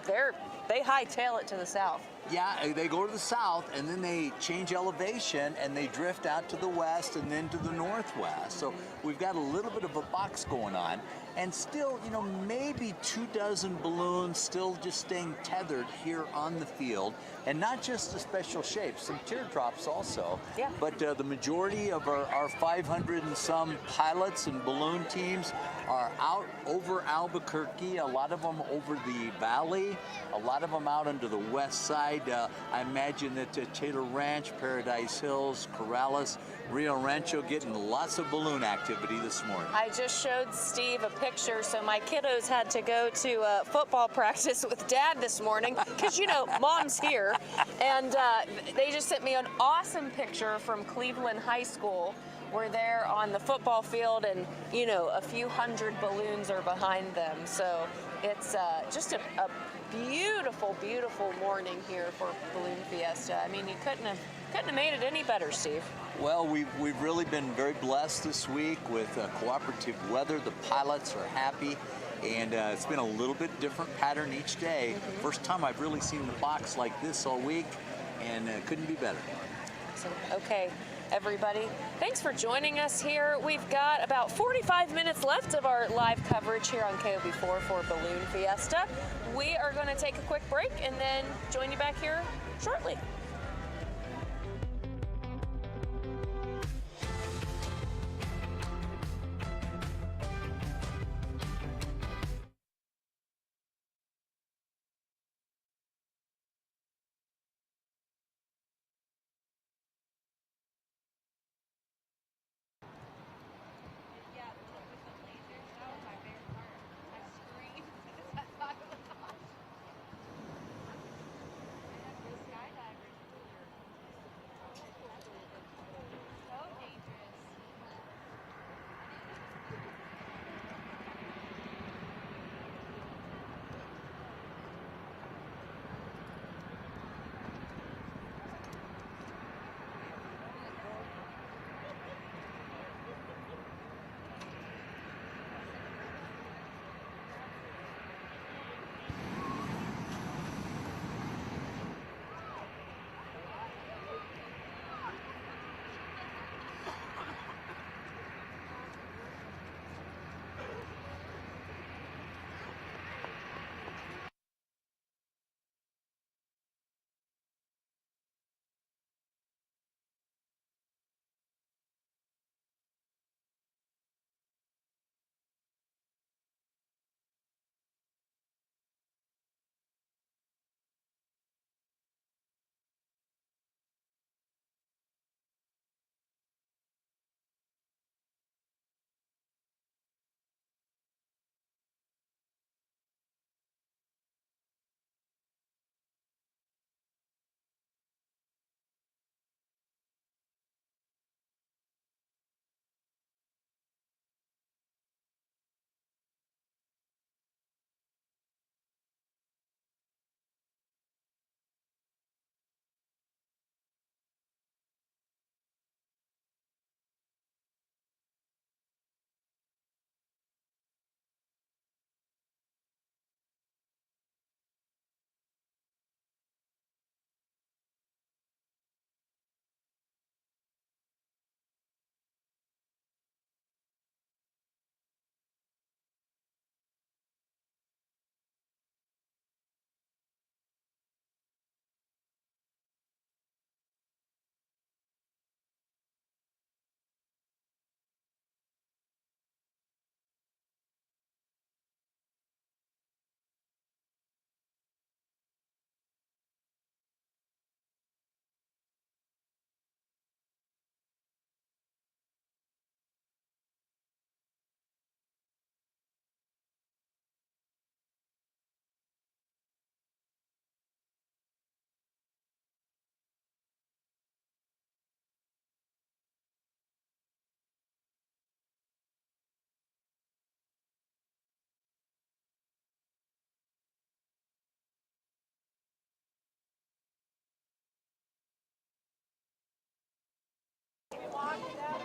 they hightail it to the south. Yeah, they go to the south and then they change elevation and they drift out to the west and then to the northwest. So we've got a little bit of a box going on. And still, maybe 24 balloons still just staying tethered here on the field. And not just the special shapes, some teardrops also. Yeah. But the majority of our 500 and some pilots and balloon teams are out over Albuquerque, a lot of them over the valley, a lot of them out onto the west side. I imagine that Taylor Ranch, Paradise Hills, Corrales, Rio Rancho getting lots of balloon activity this morning. I just showed Steve a picture, so my kiddos had to go to football practice with Dad this morning, because, Mom's here. And they just sent me an awesome picture from Cleveland High School. We're there on the football field, and, a few hundred balloons are behind them. So it's just a beautiful, beautiful morning here for Balloon Fiesta. I mean, you couldn't have made it any better, Steve. Well, we've really been very blessed this week with cooperative weather. The pilots are happy, and it's been a little bit different pattern each day. First time I've really seen the box like this all week, and couldn't be better. So, okay, everybody, thanks for joining us here. We've got about 45 minutes left of our live coverage here on KOB4 for Balloon Fiesta. We are going to take a quick break and then join you back here shortly.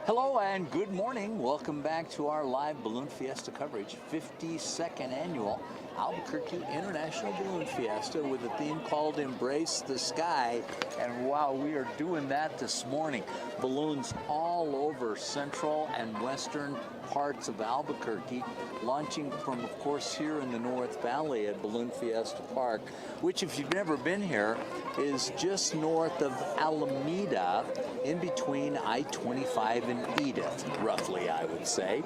Hello and good morning. Welcome back to our live Balloon Fiesta coverage, 52nd annual Albuquerque International Balloon Fiesta with a theme called Embrace the Sky. And wow, we are doing that this morning. Balloons all over central and western parts of Albuquerque, launching from, of course, here in the North Valley at Balloon Fiesta Park, which, if you've never been here, is just north of Alameda, in between I-25 and Edith, roughly, I would say.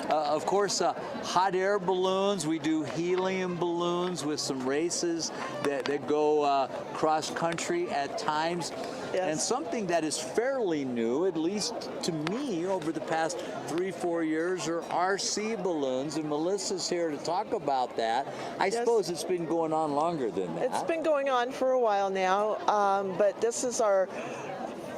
Of course, hot air balloons. We do helium balloons with some races that go cross-country at times. Yes. And something that is fairly new, at least to me, over the past 3-4 years, are RC balloons. And Melissa's here to talk about that. I suppose it's been going on longer than that. It's been going on for a while now, but this is our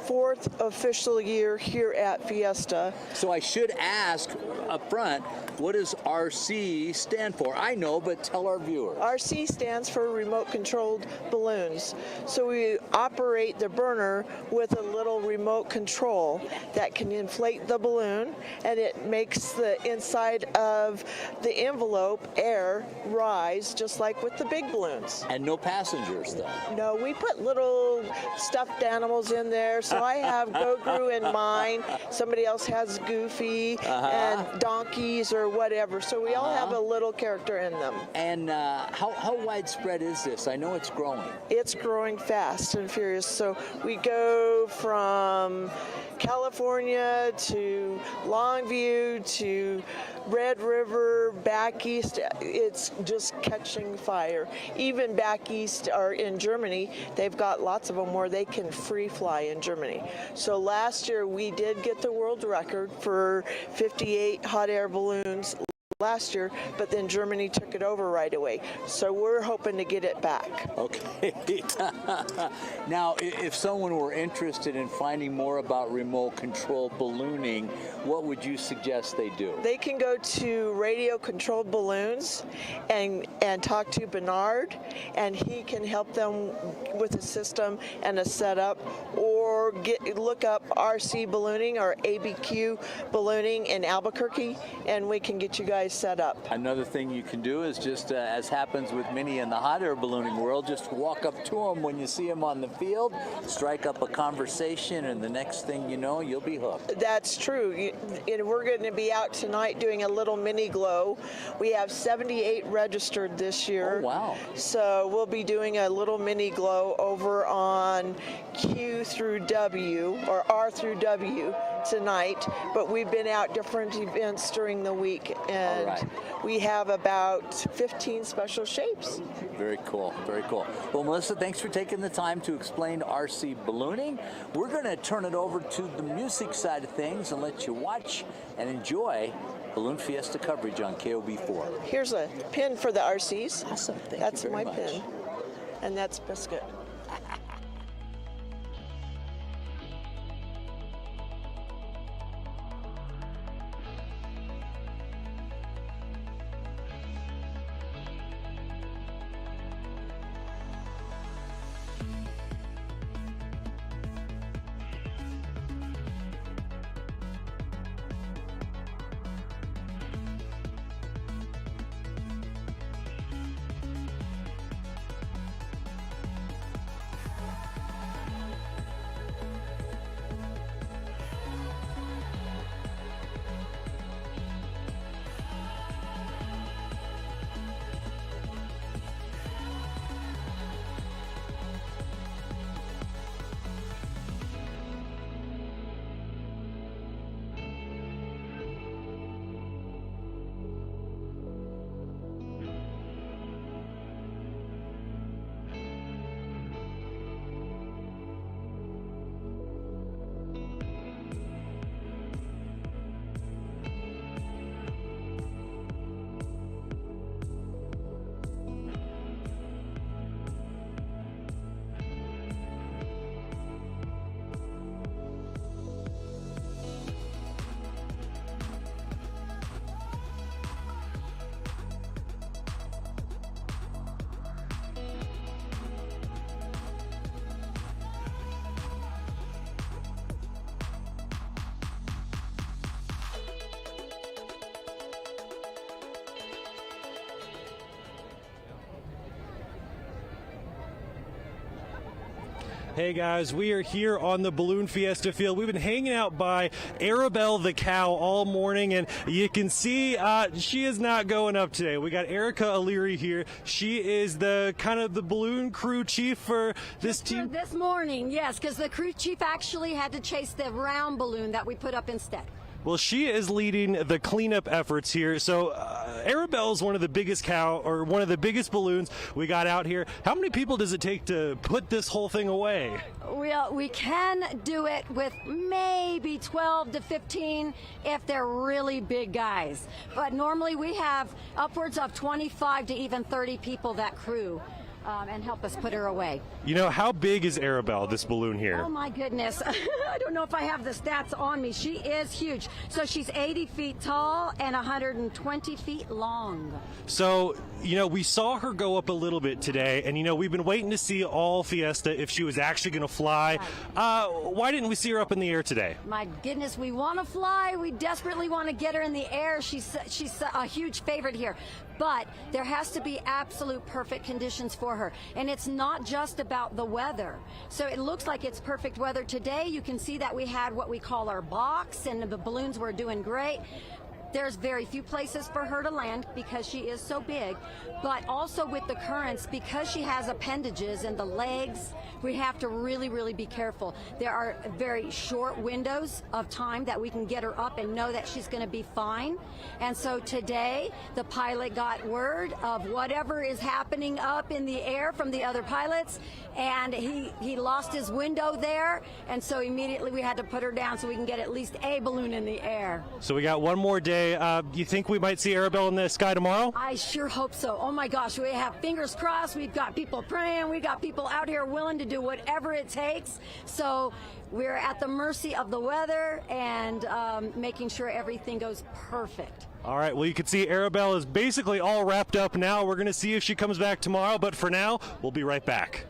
4th official year here at Fiesta. So I should ask up front, what does RC stand for? I know, but tell our viewers. RC stands for remote controlled balloons. So we operate the burner with a little remote control that can inflate the balloon, and it makes the inside of the envelope air rise just like with the big balloons. And no passengers though. No, we put little stuffed animals in there. So I have Go-Gru in mine. Somebody else has Goofy and donkeys or whatever. So we all have a little character in them. And how widespread is this? I know it's growing. It's growing fast and furious. So we go from California to Longview to Red River, back east. It's just catching fire. Even back east or in Germany, they've got lots of them where they can free fly in Germany. So last year we did get the world record for 58 hot air balloons last year, but then Germany took it over right away. So we're hoping to get it back. Okay. Now, if someone were interested in finding more about remote control ballooning, what would you suggest they do? They can go to Radio Controlled Balloons and talk to Bernard, and he can help them with a system and a setup, or look up RC ballooning or ABQ ballooning in Albuquerque, and we can get you guys set up. Another thing you can do is just, as happens with many in the hot air ballooning world, just walk up to them when you see them on the field, strike up a conversation, and the next thing you know, you'll be hooked. That's true. We're going to be out tonight doing a little mini glow. We have 78 registered this year. Oh, wow. So we'll be doing a little mini glow over on Q through W, or R through W tonight, but we've been out different events during the week, and we have about 15 special shapes. Very cool, very cool. Well, Melissa, thanks for taking the time to explain RC ballooning. We're going to turn it over to the music side of things and let you watch and enjoy Balloon Fiesta coverage on KOB4. Here's a pin for the RCs. Awesome, That's you very my much. pin, and that's Biscuit. Hey guys, we are here on the Balloon Fiesta field. We've been hanging out by Arabelle the cow all morning, and you can see she is not going up today. We got Erica O'Leary here. She is the kind of the balloon crew chief for this team. For this morning, yes, because the crew chief actually had to chase the round balloon that we put up instead. Well, she is leading the cleanup efforts here. So Arabelle is one of the biggest one of the biggest balloons we got out here. How many people does it take to put this whole thing away? We can do it with maybe 12 to 15 if they're really big guys. But normally we have upwards of 25 to even 30 people that crew and help us put her away. You know, how big is Arabelle, this balloon here? Oh my goodness. I don't know if I have the stats on me. She is huge. So she's 80 feet tall and 120 feet long. So, you know, we saw her go up a little bit today, and, you know, we've been waiting to see all Fiesta if she was actually going to fly. Why didn't we see her up in the air today? My goodness, we want to fly. We desperately want to get her in the air. She's a huge favorite here. But there has to be absolute perfect conditions for her. And it's not just about the weather. So it looks like it's perfect weather today. You can see that we had what we call our box, and the balloons were doing great. There's very few places for her to land because she is so big, but also with the currents, because she has appendages in the legs, we have to really, really be careful. There are very short windows of time that we can get her up and know that she's going to be fine. And so today, the pilot got word of whatever is happening up in the air from the other pilots, and he lost his window there, and so immediately we had to put her down so we can get at least a balloon in the air. So we got one more day. You think we might see Arabelle in the sky tomorrow? I sure hope so. Oh my gosh, we have fingers crossed. We've got people praying. We've got people out here willing to do whatever it takes. So we're at the mercy of the weather and making sure everything goes perfect. All right, well, you can see Arabelle is basically all wrapped up now. We're going to see if she comes back tomorrow, but for now, we'll be right back.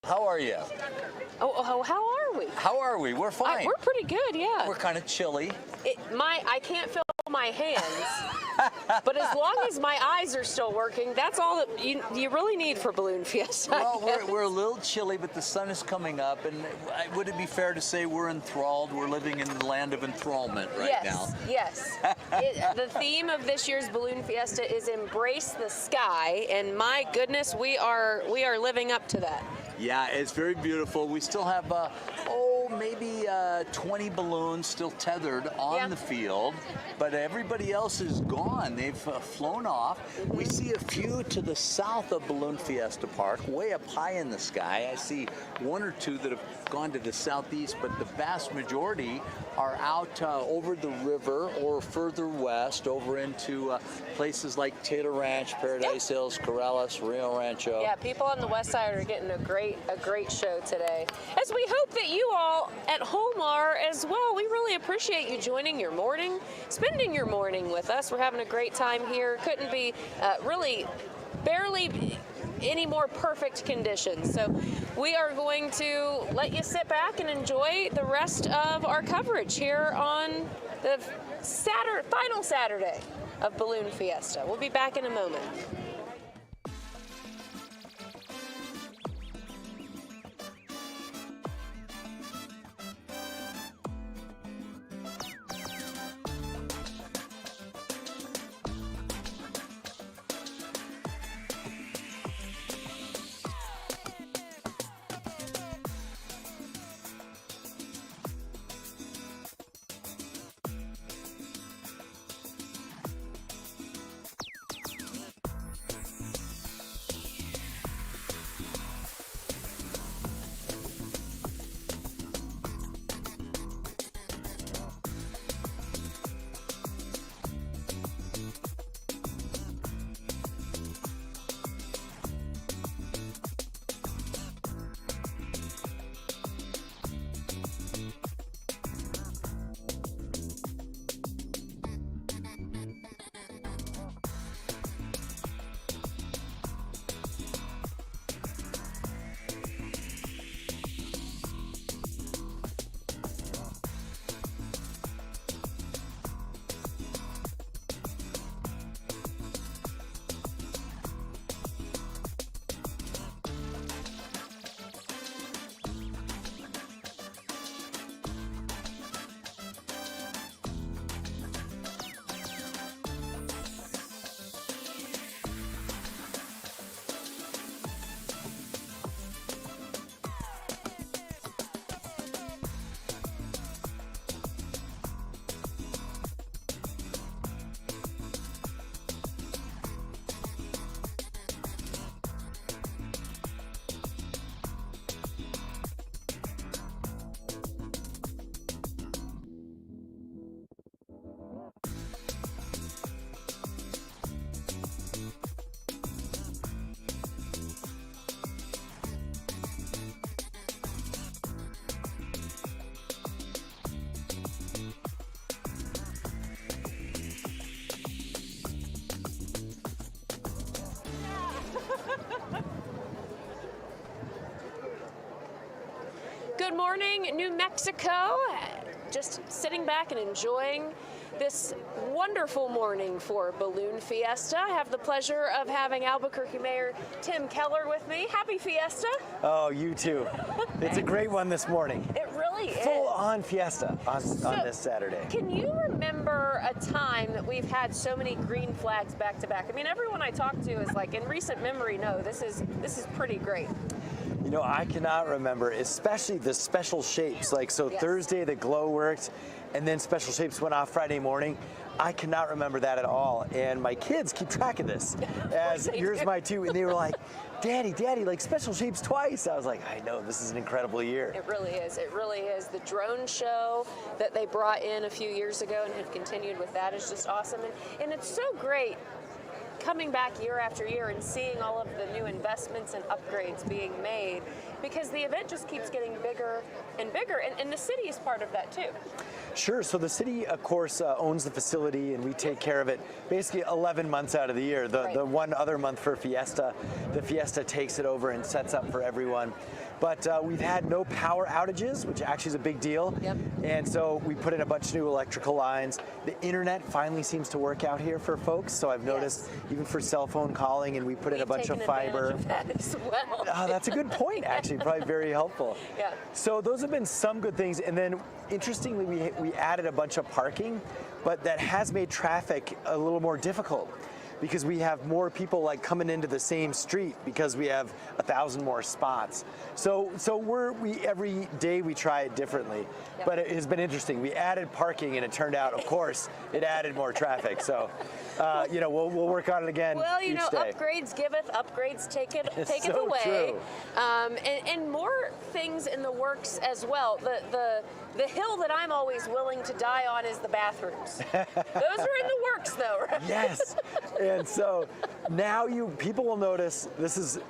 How are you? Oh, how are we? How are we? We're fine. We're pretty good, yeah. We're kind of chilly. I can't feel my hands. But as long as my eyes are still working, that's all that you really need for Balloon Fiesta. Well, we're a little chilly, but the sun is coming up, and would it be fair to say we're enthralled? We're living in the land of enthrallment right now. Yes. The theme of this year's Balloon Fiesta is Embrace the Sky, and my goodness, we are living up to that. Yeah, it's very beautiful. We still have, maybe 20 balloons still tethered on the field, but everybody else is gone. They've flown off. We see a few to the south of Balloon Fiesta Park, way up high in the sky. I see one or two that have gone to the southeast, but the vast majority are out over the river or further west over into places like Taylor Ranch, Paradise Hills, Corrales, Rio Rancho. Yeah, people on the west side are getting a great show today. As we hope that you all at home are as well. We really appreciate you joining your morning, spending your morning with us. We're having a great time here. Couldn't be really barely any more perfect conditions. So we are going to let sit back and enjoy the rest of our coverage here on the final Saturday of Balloon Fiesta. We'll be back in a moment. Good morning, New Mexico. Just sitting back and enjoying this wonderful morning for Balloon Fiesta. I have the pleasure of having Albuquerque Mayor Tim Keller with me. Happy Fiesta. Oh, you too. It's a great one this morning. It really is. Full on fiesta on this Saturday. Can you remember a time that we've had so many green flags back to back? I mean, everyone I talk to is like, in recent memory, no, this is pretty great. You know, I cannot remember, especially the special shapes. Like, so yes. Thursday, the glow worked, and then special shapes went off Friday morning. I cannot remember that at all. And my kids keep track of this, as here's my two, and they were like, Daddy, like special shapes twice. I was like, I know, this is an incredible year. It really is. It really is. The drone show that they brought in a few years ago and have continued with that is just awesome. And it's so great coming back year after year and seeing all of the new investments and upgrades being made, because the event just keeps getting bigger and bigger, and the city is part of that too. Sure. So the city, of course, owns the facility, and we take care of it basically 11 months out of the year. The one other month for Fiesta, the Fiesta takes it over and sets up for everyone. But we've had no power outages, which actually is a big deal. Yep. And so we put in a bunch of new electrical lines. The internet finally seems to work out here for folks. So I've noticed even for cell phone calling, and we put in a bunch of fiber. Of that as well. That's a good point, actually. Probably very helpful. Yeah. So those have been some good things. And then interestingly, we added a bunch of parking, but that has made traffic a little more difficult, because we have more people like coming into the same street because we have 1,000 more spots. So every day we try it differently, but it has been interesting. We added parking, and it turned out, of course, it added more traffic. So, we'll work on it again. Well, each day. upgrades giveth, upgrades taketh So away. true. And more things in the works as well. The hill that I'm always willing to die on is the bathrooms. Those are in the works, though, right? Yes. And so now people will notice,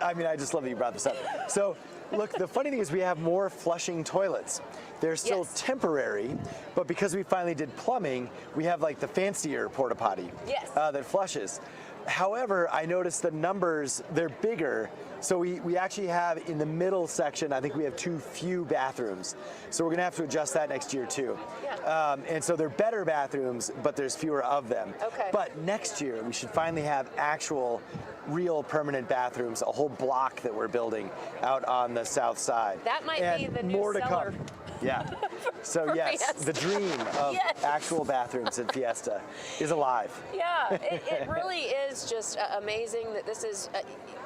I just love that you brought this up. So look, the funny thing is we have more flushing toilets. They're still temporary, but because we finally did plumbing, we have like the fancier porta potty that flushes. However, I noticed the numbers, they're bigger. So we actually have in the middle section, I think we have too few bathrooms. So we're gonna have to adjust that next year too. Yeah. And so they're better bathrooms, but there's fewer of them. Okay. But next year, we should finally have actual, real permanent bathrooms, a whole block that we're building out on the south side. That might be the new more to seller. come. Yeah. So yes, Fiesta. the dream of actual bathrooms in Fiesta is alive. Yeah, it really is just amazing that this is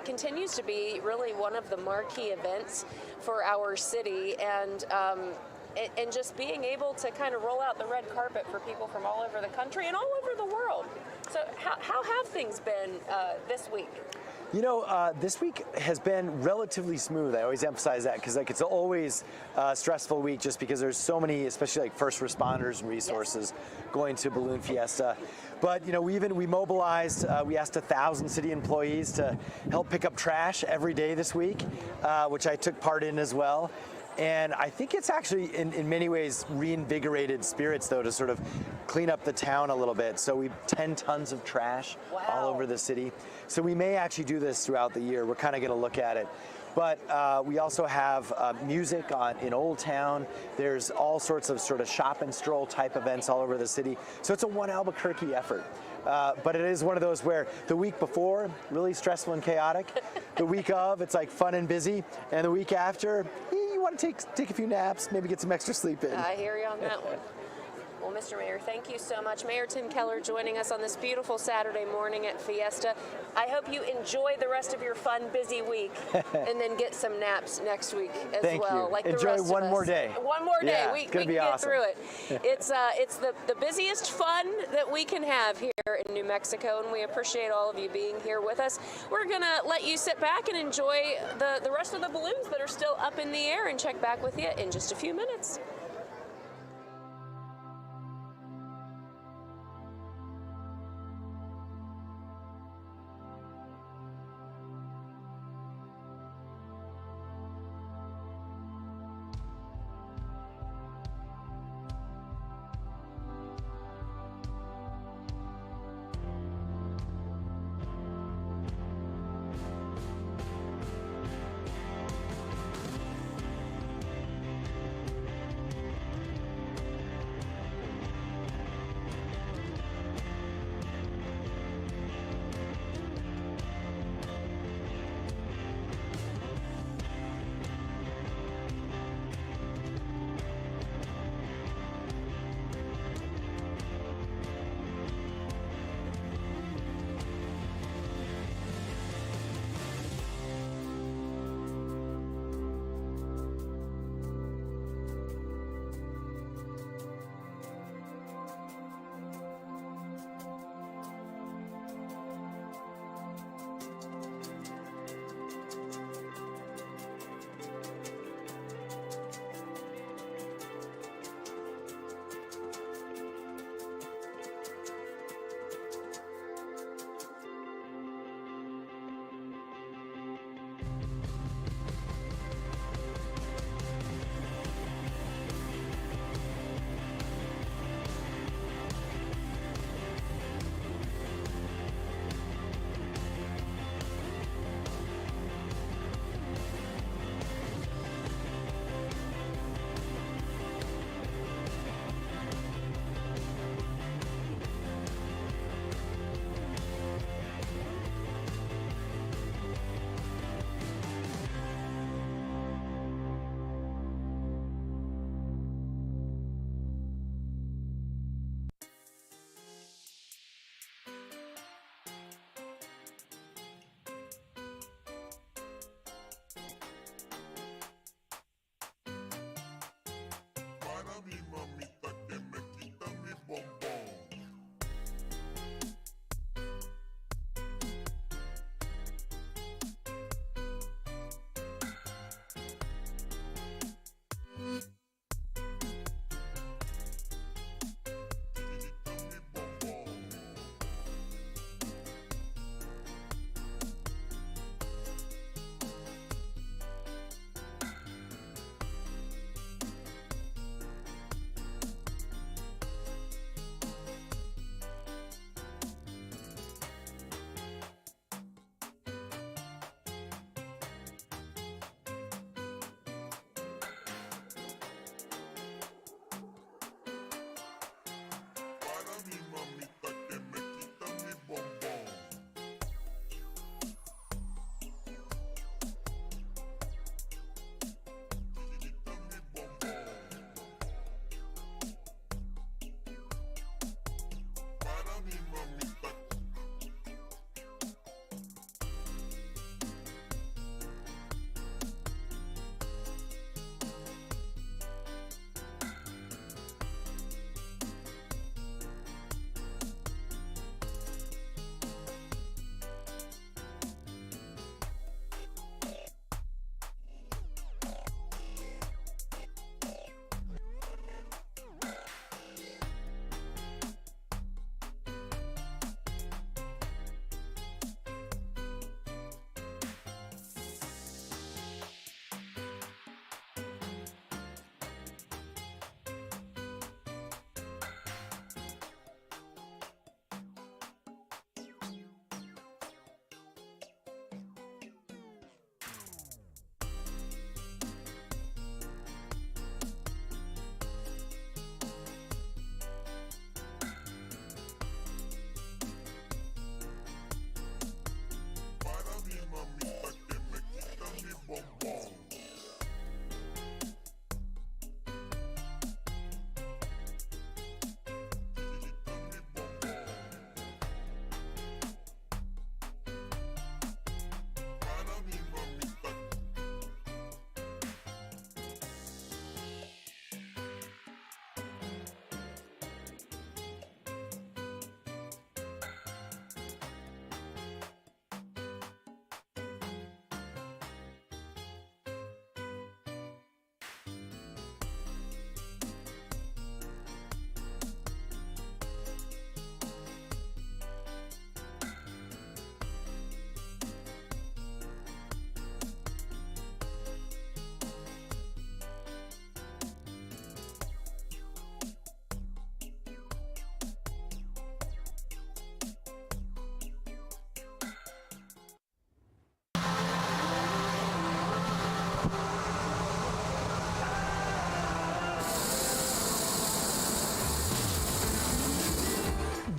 continues to be really one of the marquee events for our city, and just being able to kind of roll out the red carpet for people from all over the country and all over the world. So how have things been this week? This week has been relatively smooth. I always emphasize that because it's always a stressful week just because there's so many, especially like first responders and resources going to Balloon Fiesta. But we mobilized. We asked 1,000 city employees to help pick up trash every day this week, which I took part in as well. And I think it's actually, in many ways, reinvigorated spirits, though, to sort of clean up the town a little bit. So 10 tons of trash all over the city. So we may actually do this throughout the year. We're kind of going to look at it. But we also have music in Old Town. There's all sorts of sort of shop and stroll type events all over the city. So it's a one Albuquerque effort. But it is one of those where the week before, really stressful and chaotic. The week of, it's like fun and busy. And the week after, you want to take a few naps, maybe get some extra sleep in. I hear you on that one. Well, Mr. Mayor, thank you so much. Mayor Tim Keller joining us on this beautiful Saturday morning at Fiesta. I hope you enjoy the rest of your fun, busy week, and then get some naps next week as Thank well. you. Like Enjoy the rest one of us. more day. One more day. Yeah, we it's gonna can be get awesome. through it. It's the busiest fun that we can have here in New Mexico, and we appreciate all of you being here with us. We're gonna let you sit back and enjoy the rest of the balloons that are still up in the air, and check back with you in just a few minutes.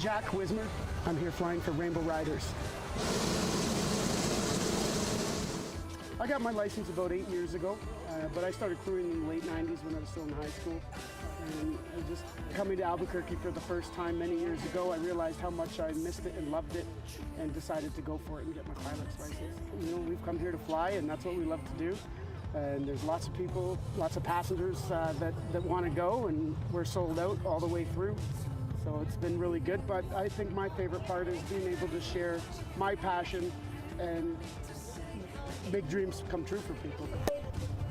Jack Wismer. I'm here flying for Rainbow Riders. I got my license about 8 years ago, but I started crewing in the late 90s when I was still in high school. And I just coming to Albuquerque for the first time many years ago, I realized how much I missed it and loved it and decided to go for it and get my pilot's license. You know, we've come here to fly and that's what we love to do. And there's lots of people, lots of passengers that want to go, and we're sold out all the way through. So it's been really good, but I think my favorite part is being able to share my passion and make dreams come true for people.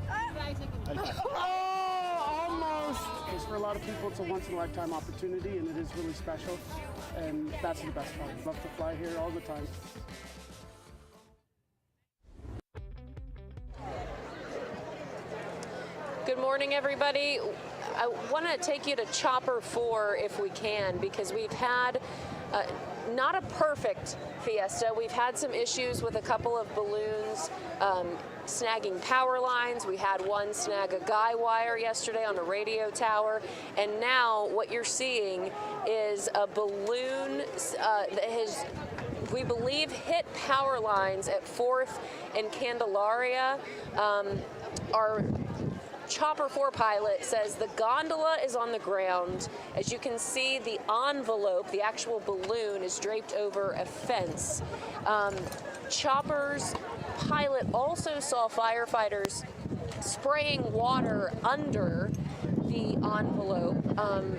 Oh, almost! Because for a lot of people, it's a once-in-a-lifetime opportunity, and it is really special, and that's the best part. I love to fly here all the time. Good morning, everybody. I want to take you to Chopper 4 if we can, because we've had not a perfect fiesta. We've had some issues with a couple of balloons snagging power lines. We had one snag a guy wire yesterday on a radio tower, and now what you're seeing is a balloon that has, we believe, hit power lines at 4th and Candelaria. Our Chopper 4 pilot says the gondola is on the ground. As you can see, the envelope, the actual balloon, is draped over a fence. Chopper's pilot also saw firefighters spraying water under the envelope.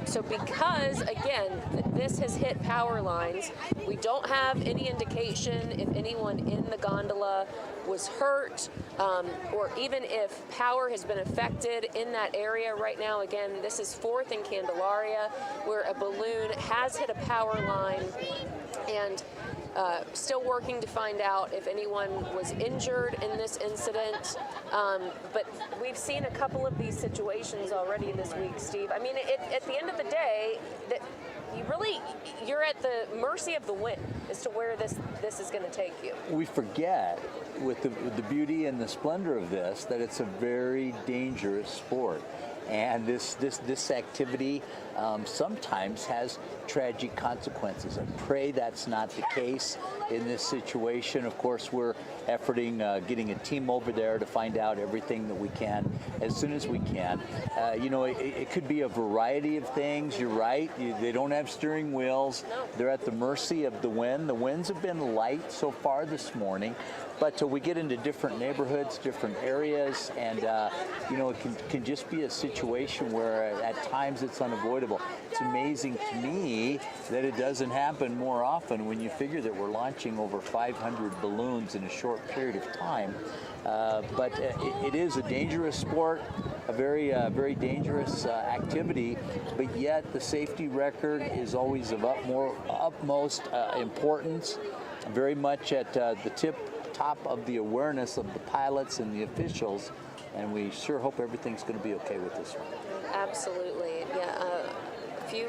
So because, again, this has hit power lines, we don't have any indication if anyone in the gondola was hurt, or even if power has been affected in that area right now. Again, this is 4th and Candelaria, where a balloon has hit a power line, and still working to find out if anyone was injured in this incident. But we've seen a couple of these situations already this week, Steve. I mean, at the end of the day, that you're at the mercy of the wind as to where this is going to take you. We forget, with the beauty and the splendor of this, that it's a very dangerous sport. And this activity sometimes has tragic consequences. I pray that's not the case in this situation. Of course, we're efforting getting a team over there to find out everything that we can as soon as we can. You know, it could be a variety of things. You're right. They don't have steering wheels. They're at the mercy of the wind. The winds have been light so far this morning, but we get into different neighborhoods, different areas, and you know, it can just be a situation where at times it's unavoidable. It's amazing to me that it doesn't happen more often when you figure that we're launching over 500 balloons in a short period of time. But it is a dangerous sport, a very dangerous activity, but yet the safety record is always of utmost importance, very much at the top of the awareness of the pilots and the officials, and we sure hope everything's going to be okay with this one. Absolutely. Yeah. A few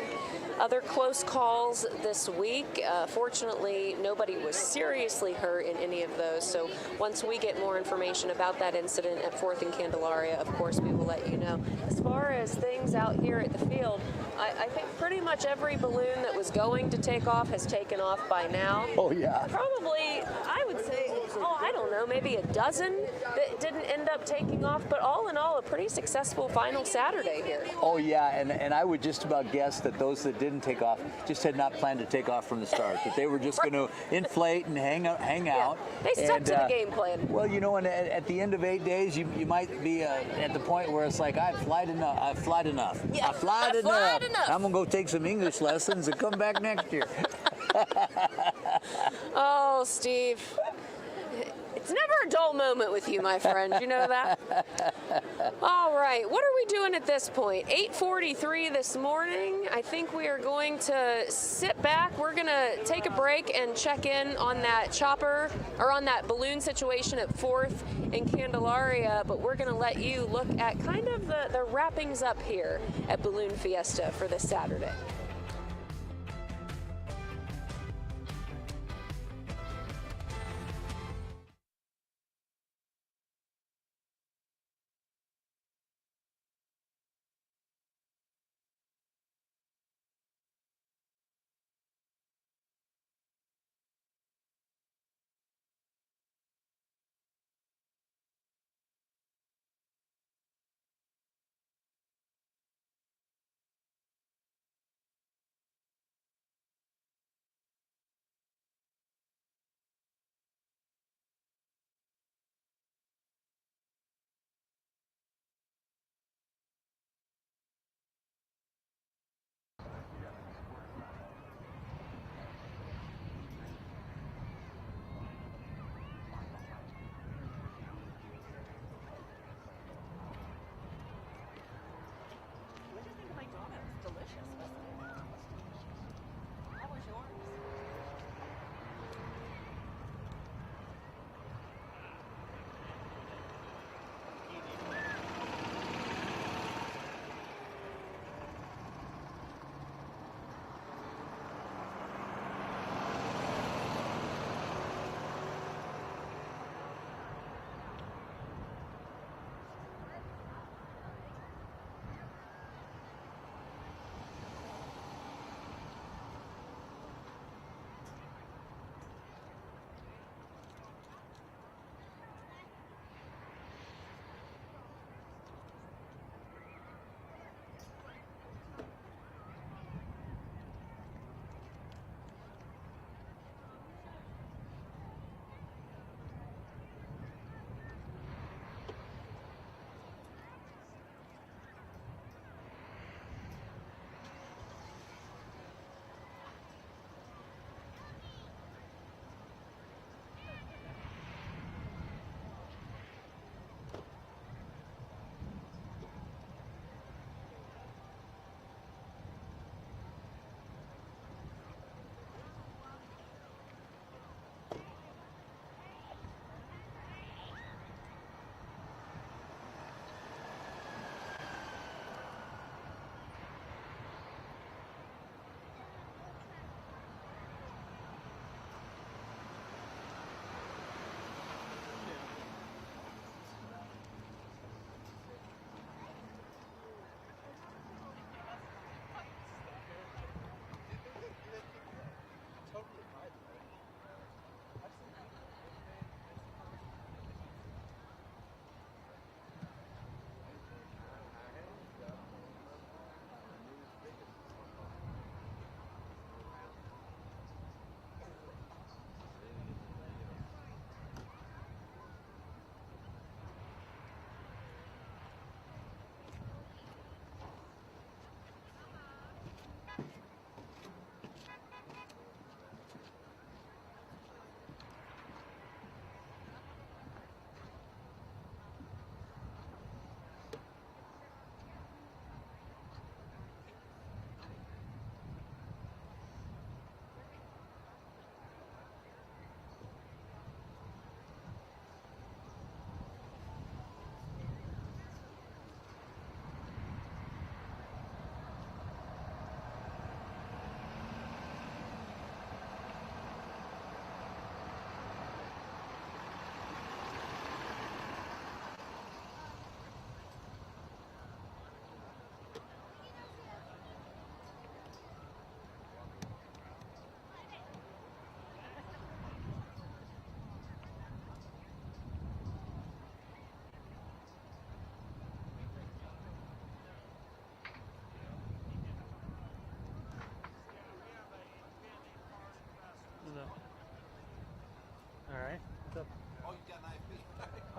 other close calls this week. Fortunately, nobody was seriously hurt in any of those. So once we get more information about that incident at 4th and Candelaria, of course, we will let you know. As far as things out here at the field, I think pretty much every balloon that was going to take off has taken off by now. Oh, yeah. Probably, I would say, I don't know, maybe a dozen that didn't end up taking off. But all in all, a pretty successful final Saturday here. Oh, yeah, and I would just about guess that those that didn't take off just had not planned to take off from the start, that they were just going to inflate and hang out. They stuck to the game plan. Well, you know, and at the end of 8 days, you might be at the point where it's like, I've flied enough. Yeah, I've flied enough. I'm going to go take some English lessons and come back next year. Oh, Steve. It's never a dull moment with you, my friend. You know that? All right. What are we doing at this point? 8:43 this morning. I think we are going to sit back. We're going to take a break and check in on that chopper, or on that balloon situation at 4th and Candelaria. But we're going to let you look at kind of the wrappings up here at Balloon Fiesta for this Saturday.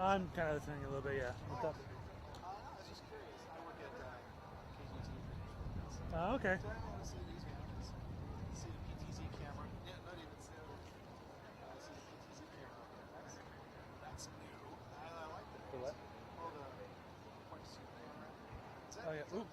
I'm kind of listening a little bit, yeah. What's up? I was just curious. I work at KGTV. Oh, okay. So I want to see these cameras. See the PTZ camera. Yeah, not even see the PTZ camera. That's new. I like that. The what? Oh, the point shoot camera. Is that, Oh, yeah. Ooh.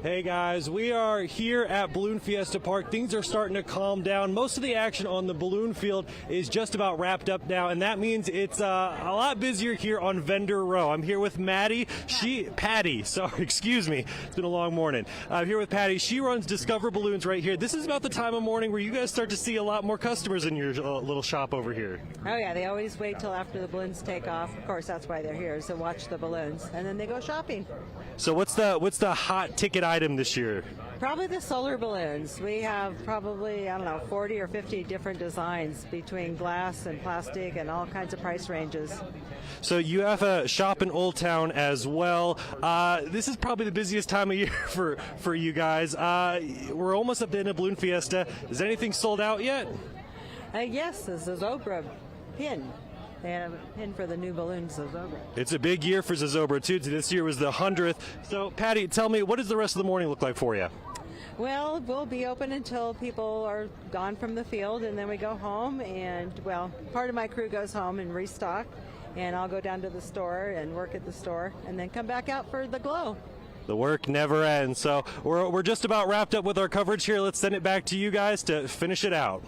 Hey guys, we are here at Balloon Fiesta Park. Things are starting to calm down. Most of the action on the balloon field is just about wrapped up now, and that means it's a lot busier here on Vendor Row. I'm here with Patty, sorry, excuse me. It's been a long morning. I'm here with Patty. She runs Discover Balloons right here. This is about the time of morning where you guys start to see a lot more customers in your little shop over here. Oh yeah, they always wait till after the balloons take off. Of course, that's why they're here, is to watch the balloons, and then they go shopping. So what's the hot ticket item this year? Probably the solar balloons. We have probably, 40 or 50 different designs between glass and plastic and all kinds of price ranges. So you have a shop in Old Town as well. This is probably the busiest time of year for you guys. We're almost at the end of Balloon Fiesta. Is anything sold out yet? Yes, the Zozobra pin. They have a pin for the new balloons, Zozobra. It's a big year for Zozobra, too. This year was the 100th. So, Patty, tell me, what does the rest of the morning look like for you? Well, we'll be open until people are gone from the field, and then we go home. And, part of my crew goes home and restock, and I'll go down to the store and work at the store, and then come back out for the glow. The work never ends. So, we're just about wrapped up with our coverage here. Let's send it back to you guys to finish it out.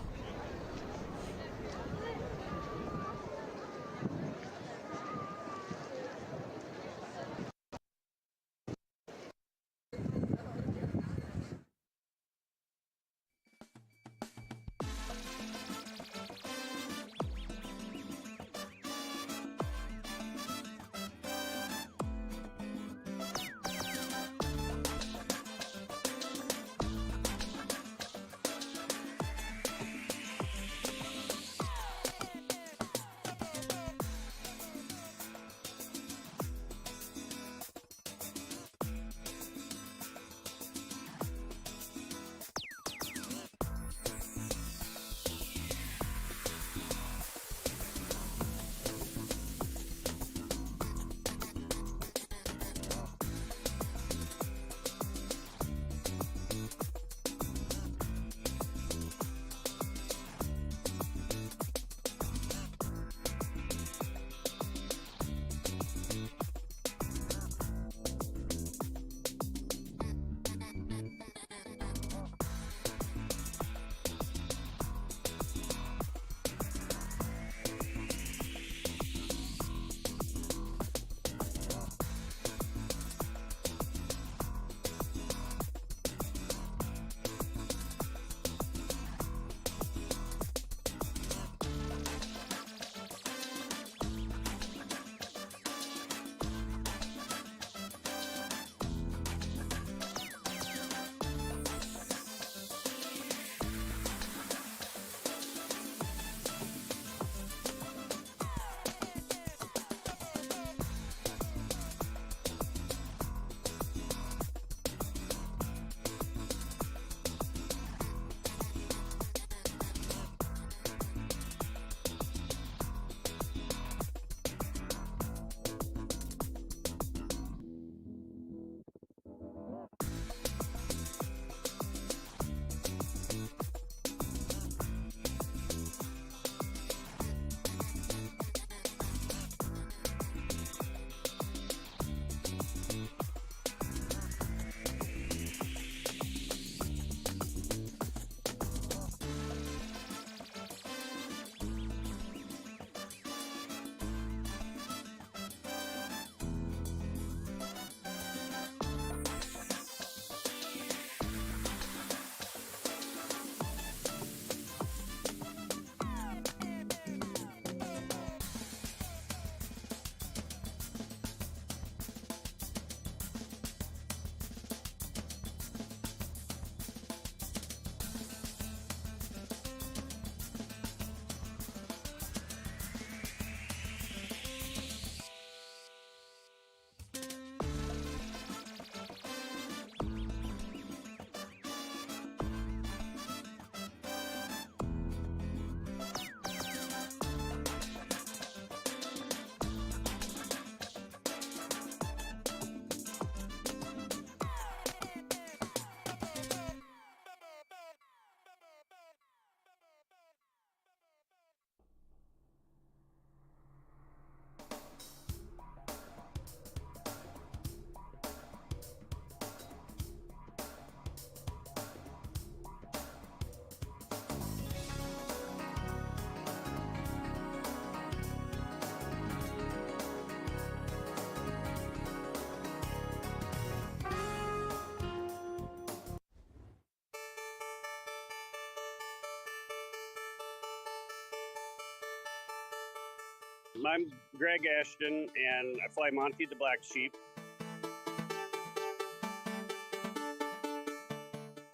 I'm Greg Ashton, and I fly Monty the Black Sheep.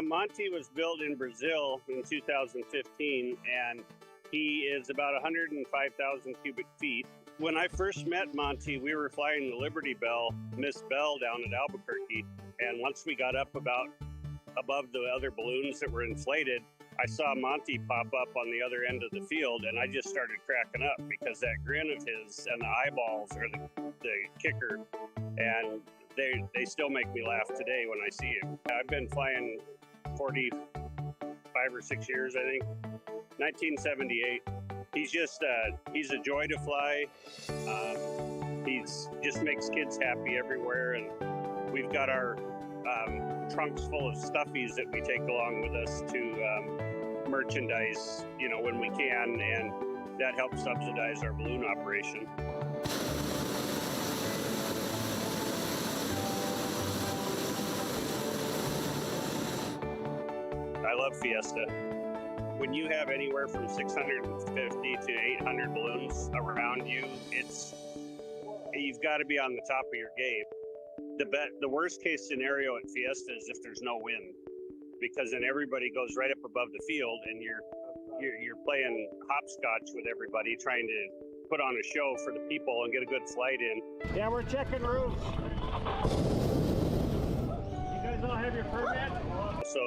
Monty was built in Brazil in 2015, and he is about 105,000 cubic feet. When I first met Monty, we were flying the Liberty Bell, Miss Bell, down at Albuquerque, and once we got up about above the other balloons that were inflated, I saw Monty pop up on the other end of the field, and I just started cracking up because that grin of his and the eyeballs are the kicker, and they still make me laugh today when I see him. I've been flying 45 or 6 years, I think. 1978. He's just he's a joy to fly. He's just makes kids happy everywhere, and we've got our trunks full of stuffies that we take along with us to merchandise, when we can, and that helps subsidize our balloon operation. I love Fiesta. When you have anywhere from 650 to 800 balloons around you, you've got to be on the top of your game. The worst case scenario at Fiesta is if there's no wind, because then everybody goes right up above the field, and you're playing hopscotch with everybody, trying to put on a show for the people and get a good flight in. Yeah, we're checking roofs. You guys all have your permit? So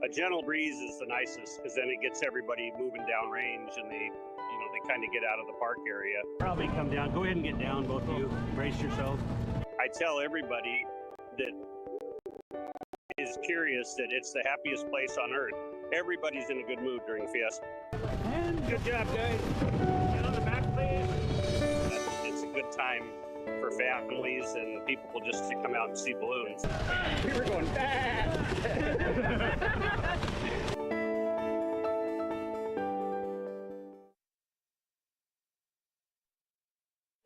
a gentle breeze is the nicest, because then it gets everybody moving down range, and they kind of get out of the park area. Probably come down. Go ahead and get down, both of you. Brace yourselves. I tell everybody that is curious that it's the happiest place on earth. Everybody's in a good mood during Fiesta. And good job, guys. Get on the back, please. It's a good time for families and people just to come out and see balloons. We were going fast.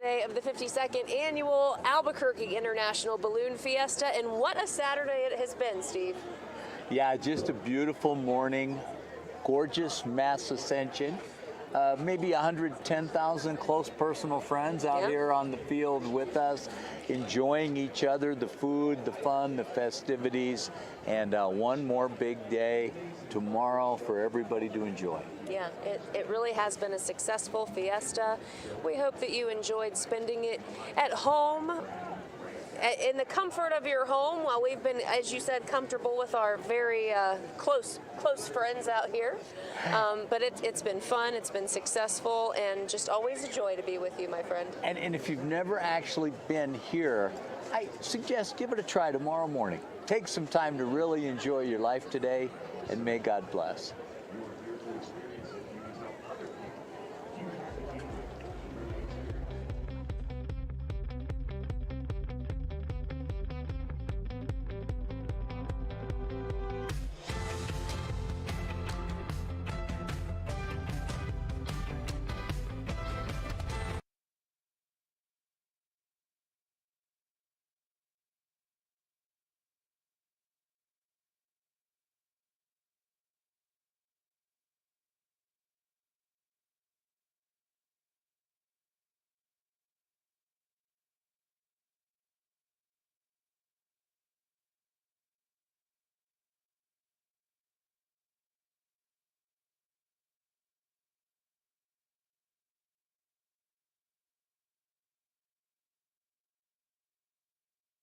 Day of the 52nd annual Albuquerque International Balloon Fiesta, and what a Saturday it has been, Steve. Yeah, just a beautiful morning, gorgeous mass ascension. Maybe 110,000 close personal friends out here on the field with us, enjoying each other, the food, the fun, the festivities, and one more big day tomorrow for everybody to enjoy. Yeah, it really has been a successful fiesta. We hope that you enjoyed spending it at home, in the comfort of your home, while we've been, as you said, comfortable with our very close friends out here. But it's been fun, it's been successful, and just always a joy to be with you, my friend. And if you've never actually been here, I suggest give it a try tomorrow morning. Take some time to really enjoy your life today, and may God bless.